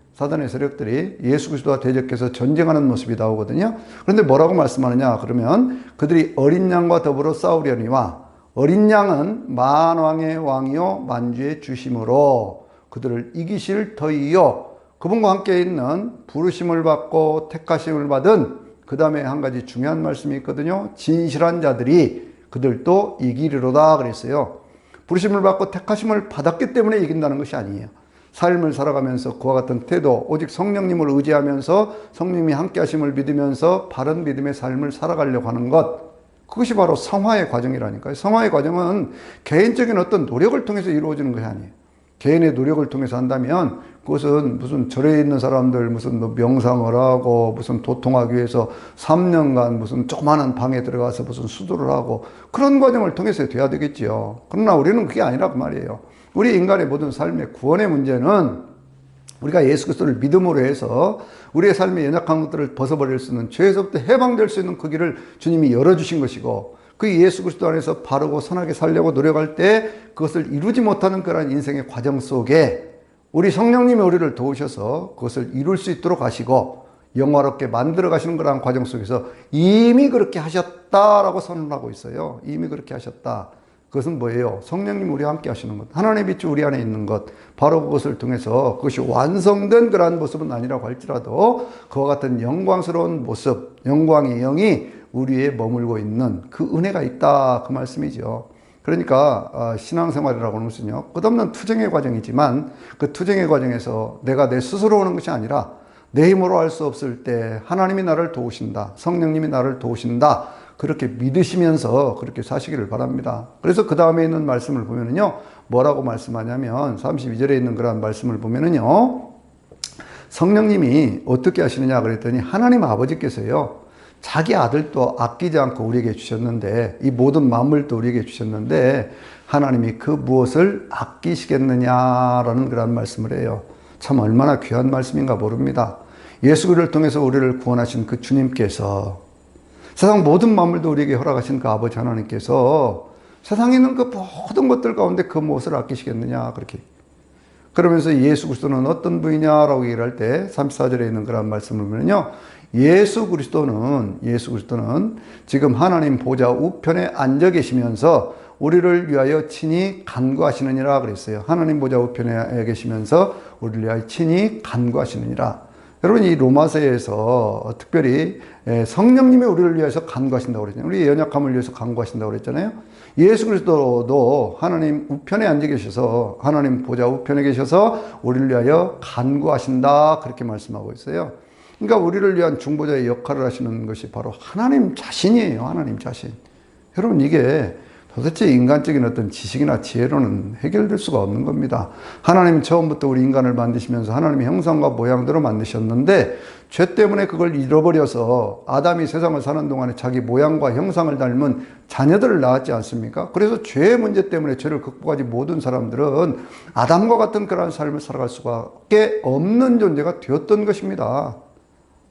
S1: 예수 그리스도와 대적해서 전쟁하는 모습이 나오거든요. 그런데 뭐라고 말씀하느냐 그러면, 그들이 어린 양과 더불어 싸우려니와 어린 양은 만왕의 왕이요 만주의 주심으로 그들을 이기실 터이요. 그분과 함께 있는 부르심을 받고 택하심을 받은, 그 다음에 한 가지 중요한 말씀이 있거든요. 진실한 자들이 그들도 이기리로다 그랬어요. 부르심을 받고 택하심을 받았기 때문에 이긴다는 것이 아니에요. 삶을 살아가면서 그와 같은 태도, 오직 성령님을 의지하면서 성령님이 함께 하심을 믿으면서 바른 믿음의 삶을 살아가려고 하는 것, 그것이 바로 성화의 과정이라니까요. 성화의 과정은 개인적인 어떤 노력을 통해서 이루어지는 것이 아니에요. 개인의 노력을 통해서 한다면 그것은 무슨 절에 있는 사람들 무슨 명상을 하고 무슨 도통하기 위해서 3년간 무슨 조그마한 방에 들어가서 무슨 수도를 하고 그런 과정을 통해서 돼야 되겠지요. 그러나 우리는 그게 아니라 그 말이에요. 우리 인간의 모든 삶의 구원의 문제는 우리가 예수 그리스도를 믿음으로 해서 우리의 삶의 연약한 것들을 벗어버릴 수 있는, 죄에서부터 해방될 수 있는 그 길을 주님이 열어주신 것이고, 그 예수 그리스도 안에서 바르고 선하게 살려고 노력할 때 그것을 이루지 못하는 그런 인생의 과정 속에 우리 성령님이 우리를 도우셔서 그것을 이룰 수 있도록 하시고 영화롭게 만들어 가시는 그런 과정 속에서 이미 그렇게 하셨다라고 선언하고 있어요. 이미 그렇게 하셨다. 그것은 뭐예요? 성령님 우리와 함께 하시는 것, 하나님의 빛이 우리 안에 있는 것, 바로 그것을 통해서 그것이 완성된 그러한 모습은 아니라고 할지라도 그와 같은 영광스러운 모습, 영광의 영이 우리에 머물고 있는 그 은혜가 있다, 그 말씀이죠. 그러니까 신앙생활이라고 하는 것은요, 끝없는 투쟁의 과정이지만 그 투쟁의 과정에서 내가 내 스스로 오는 것이 아니라 내 힘으로 할 수 없을 때 하나님이 나를 도우신다, 성령님이 나를 도우신다, 그렇게 믿으시면서 그렇게 사시기를 바랍니다. 그래서 그 다음에 있는 말씀을 보면은요, 뭐라고 말씀하냐면 32절에 있는 그런 말씀을 보면은요, 성령님이 어떻게 하시느냐 그랬더니 하나님 아버지께서요, 자기 아들도 아끼지 않고 우리에게 주셨는데, 이 모든 만물도 우리에게 주셨는데 하나님이 그 무엇을 아끼시겠느냐라는 그런 말씀을 해요. 참 얼마나 귀한 말씀인가 모릅니다. 예수 그리스도를 통해서 우리를 구원하신 그 주님께서, 세상 모든 만물도 우리에게 허락하신 그 아버지 하나님께서 세상에 있는 그 모든 것들 가운데 그 무엇을 아끼시겠느냐, 그렇게. 그러면서 예수 그리스도는 어떤 분이냐라고 얘기를 할 때 34절에 있는 그런 말씀을 보면요, 예수 그리스도는 지금 하나님 보좌 우편에 앉아 계시면서 우리를 위하여 친히 간구하시느니라 그랬어요. 하나님 보좌 우편에 계시면서 우리를 위하여 친히 간구하시느니라. 여러분, 이 로마서에서 특별히 성령님이 우리를 위해서 간구하신다고 그랬잖아요. 우리의 연약함을 위해서 간구하신다고 그랬잖아요. 예수 그리스도도 하나님 우편에 앉아 계셔서, 하나님 보좌 우편에 계셔서 우리를 위하여 간구하신다, 그렇게 말씀하고 있어요. 그러니까 우리를 위한 중보자의 역할을 하시는 것이 바로 하나님 자신이에요. 하나님 자신. 여러분, 이게 도대체 인간적인 어떤 지식이나 지혜로는 해결될 수가 없는 겁니다. 하나님은 처음부터 우리 인간을 만드시면서 하나님의 형상과 모양대로 만드셨는데 죄 때문에 그걸 잃어버려서 아담이 세상을 사는 동안에 자기 모양과 형상을 닮은 자녀들을 낳았지 않습니까? 그래서 죄의 문제 때문에 죄를 극복하지 못한 사람들은 아담과 같은 그러한 삶을 살아갈 수밖에 없는 존재가 되었던 것입니다.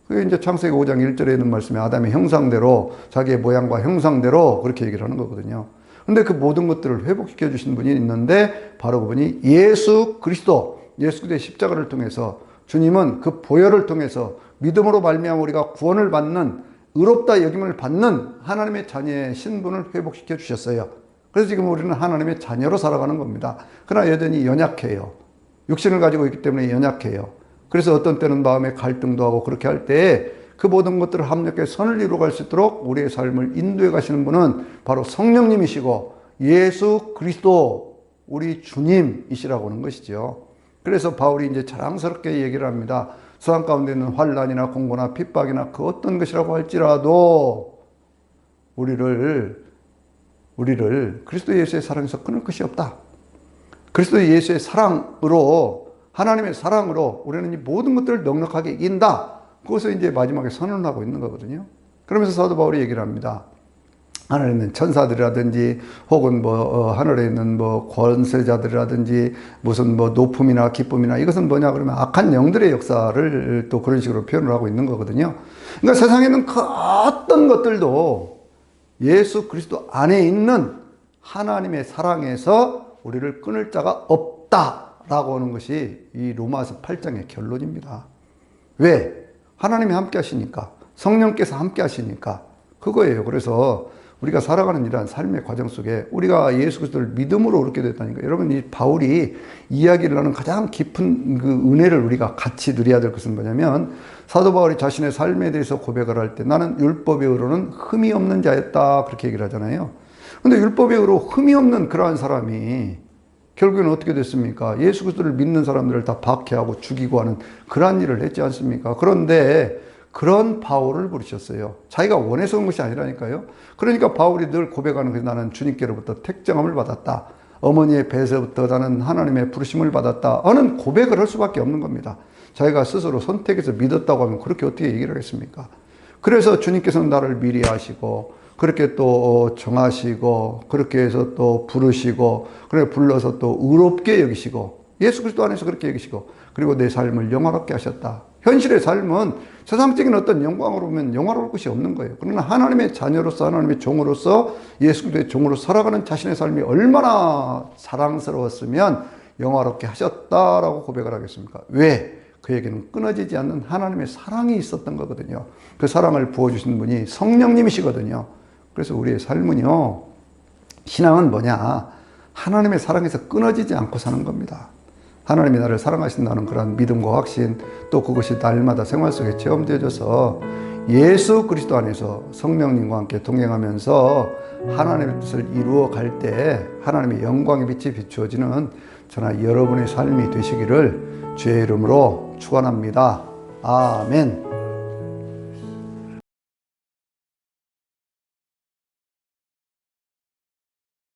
S1: 그게 이제 창세기 5장 1절에 있는 말씀에 아담의 형상대로 자기의 모양과 형상대로 그렇게 얘기를 하는 거거든요. 근데 그 모든 것들을 회복시켜 주신 분이 있는데 바로 그분이 예수 그리스도, 예수 그리스도의 십자가를 통해서 주님은 그 보혈을 통해서 믿음으로 말미암아 우리가 구원을 받는 의롭다 여김을 받는 하나님의 자녀의 신분을 회복시켜 주셨어요. 그래서 지금 우리는 하나님의 자녀로 살아가는 겁니다. 그러나 여전히 연약해요. 육신을 가지고 있기 때문에 연약해요. 그래서 어떤 때는 마음의 갈등도 하고 그렇게 할 때 그 모든 것들을 합력해 선을 이루어갈 수 있도록 우리의 삶을 인도해 가시는 분은 바로 성령님이시고 예수 그리스도 우리 주님이시라고 하는 것이죠. 그래서 바울이 이제 자랑스럽게 얘기를 합니다. 세상 가운데 있는 환난이나 공고나 핍박이나 그 어떤 것이라고 할지라도 우리를 그리스도 예수의 사랑에서 끊을 것이 없다. 그리스도 예수의 사랑으로 하나님의 사랑으로 우리는 이 모든 것들을 넉넉하게 이긴다. 그것을 이제 마지막에 선언하고 있는 거거든요. 그러면서 사도 바울이 얘기를 합니다. 하늘에 있는 천사들이라든지 혹은 하늘에 있는 권세자들이라든지 무슨 높음이나 기쁨이나 이것은 뭐냐 그러면 악한 영들의 역사를 또 그런 식으로 표현을 하고 있는 거거든요. 그러니까 세상에는 그 어떤 것들도 예수 그리스도 안에 있는 하나님의 사랑에서 우리를 끊을 자가 없다라고 하는 것이 이 로마서 8장의 결론입니다. 왜? 하나님이 함께 하시니까, 성령께서 함께 하시니까 그거예요. 그래서 우리가 살아가는 이러한 삶의 과정 속에 우리가 예수 그리스도를 믿음으로 얻게 됐다니까. 여러분, 이 바울이 이야기를 하는 가장 깊은 그 은혜를 우리가 같이 누려야 될 것은 뭐냐면, 사도 바울이 자신의 삶에 대해서 고백을 할 때 나는 율법의 의로는 흠이 없는 자였다 그렇게 얘기를 하잖아요. 근데 율법의 의로 흠이 없는 그러한 사람이 결국에는 어떻게 됐습니까? 예수 그리스도를 믿는 사람들을 다 박해하고 죽이고 하는 그러한 일을 했지 않습니까? 그런데 그런 바울을 부르셨어요. 자기가 원해서 온 것이 아니라니까요. 그러니까 바울이 늘 고백하는 것이 나는 주님께로부터 택정함을 받았다. 어머니의 배에서부터 나는 하나님의 부르심을 받았다. 하는 고백을 할 수밖에 없는 겁니다. 자기가 스스로 선택해서 믿었다고 하면 그렇게 어떻게 얘기를 하겠습니까? 그래서 주님께서는 나를 미리 아시고 그렇게 또 정하시고 그렇게 해서 또 부르시고 그래 불러서 또 의롭게 여기시고 예수 그리스도 안에서 그렇게 여기시고 그리고 내 삶을 영화롭게 하셨다. 현실의 삶은 세상적인 어떤 영광으로 보면 영화로울 것이 없는 거예요. 그러나 하나님의 자녀로서 하나님의 종으로서 예수 그리스도의 종으로 살아가는 자신의 삶이 얼마나 사랑스러웠으면 영화롭게 하셨다라고 고백을 하겠습니까? 왜? 그에게는 끊어지지 않는 하나님의 사랑이 있었던 거거든요. 그 사랑을 부어주신 분이 성령님이시거든요. 그래서 우리의 삶은요, 신앙은 뭐냐? 하나님의 사랑에서 끊어지지 않고 사는 겁니다. 하나님이 나를 사랑하신다는 그런 믿음과 확신, 또 그것이 날마다 생활 속에 체험되어져서 예수 그리스도 안에서 성령님과 함께 동행하면서 하나님의 뜻을 이루어 갈 때 하나님의 영광의 빛이 비추어지는 저나 여러분의 삶이 되시기를 주의 이름으로 축원합니다. 아멘.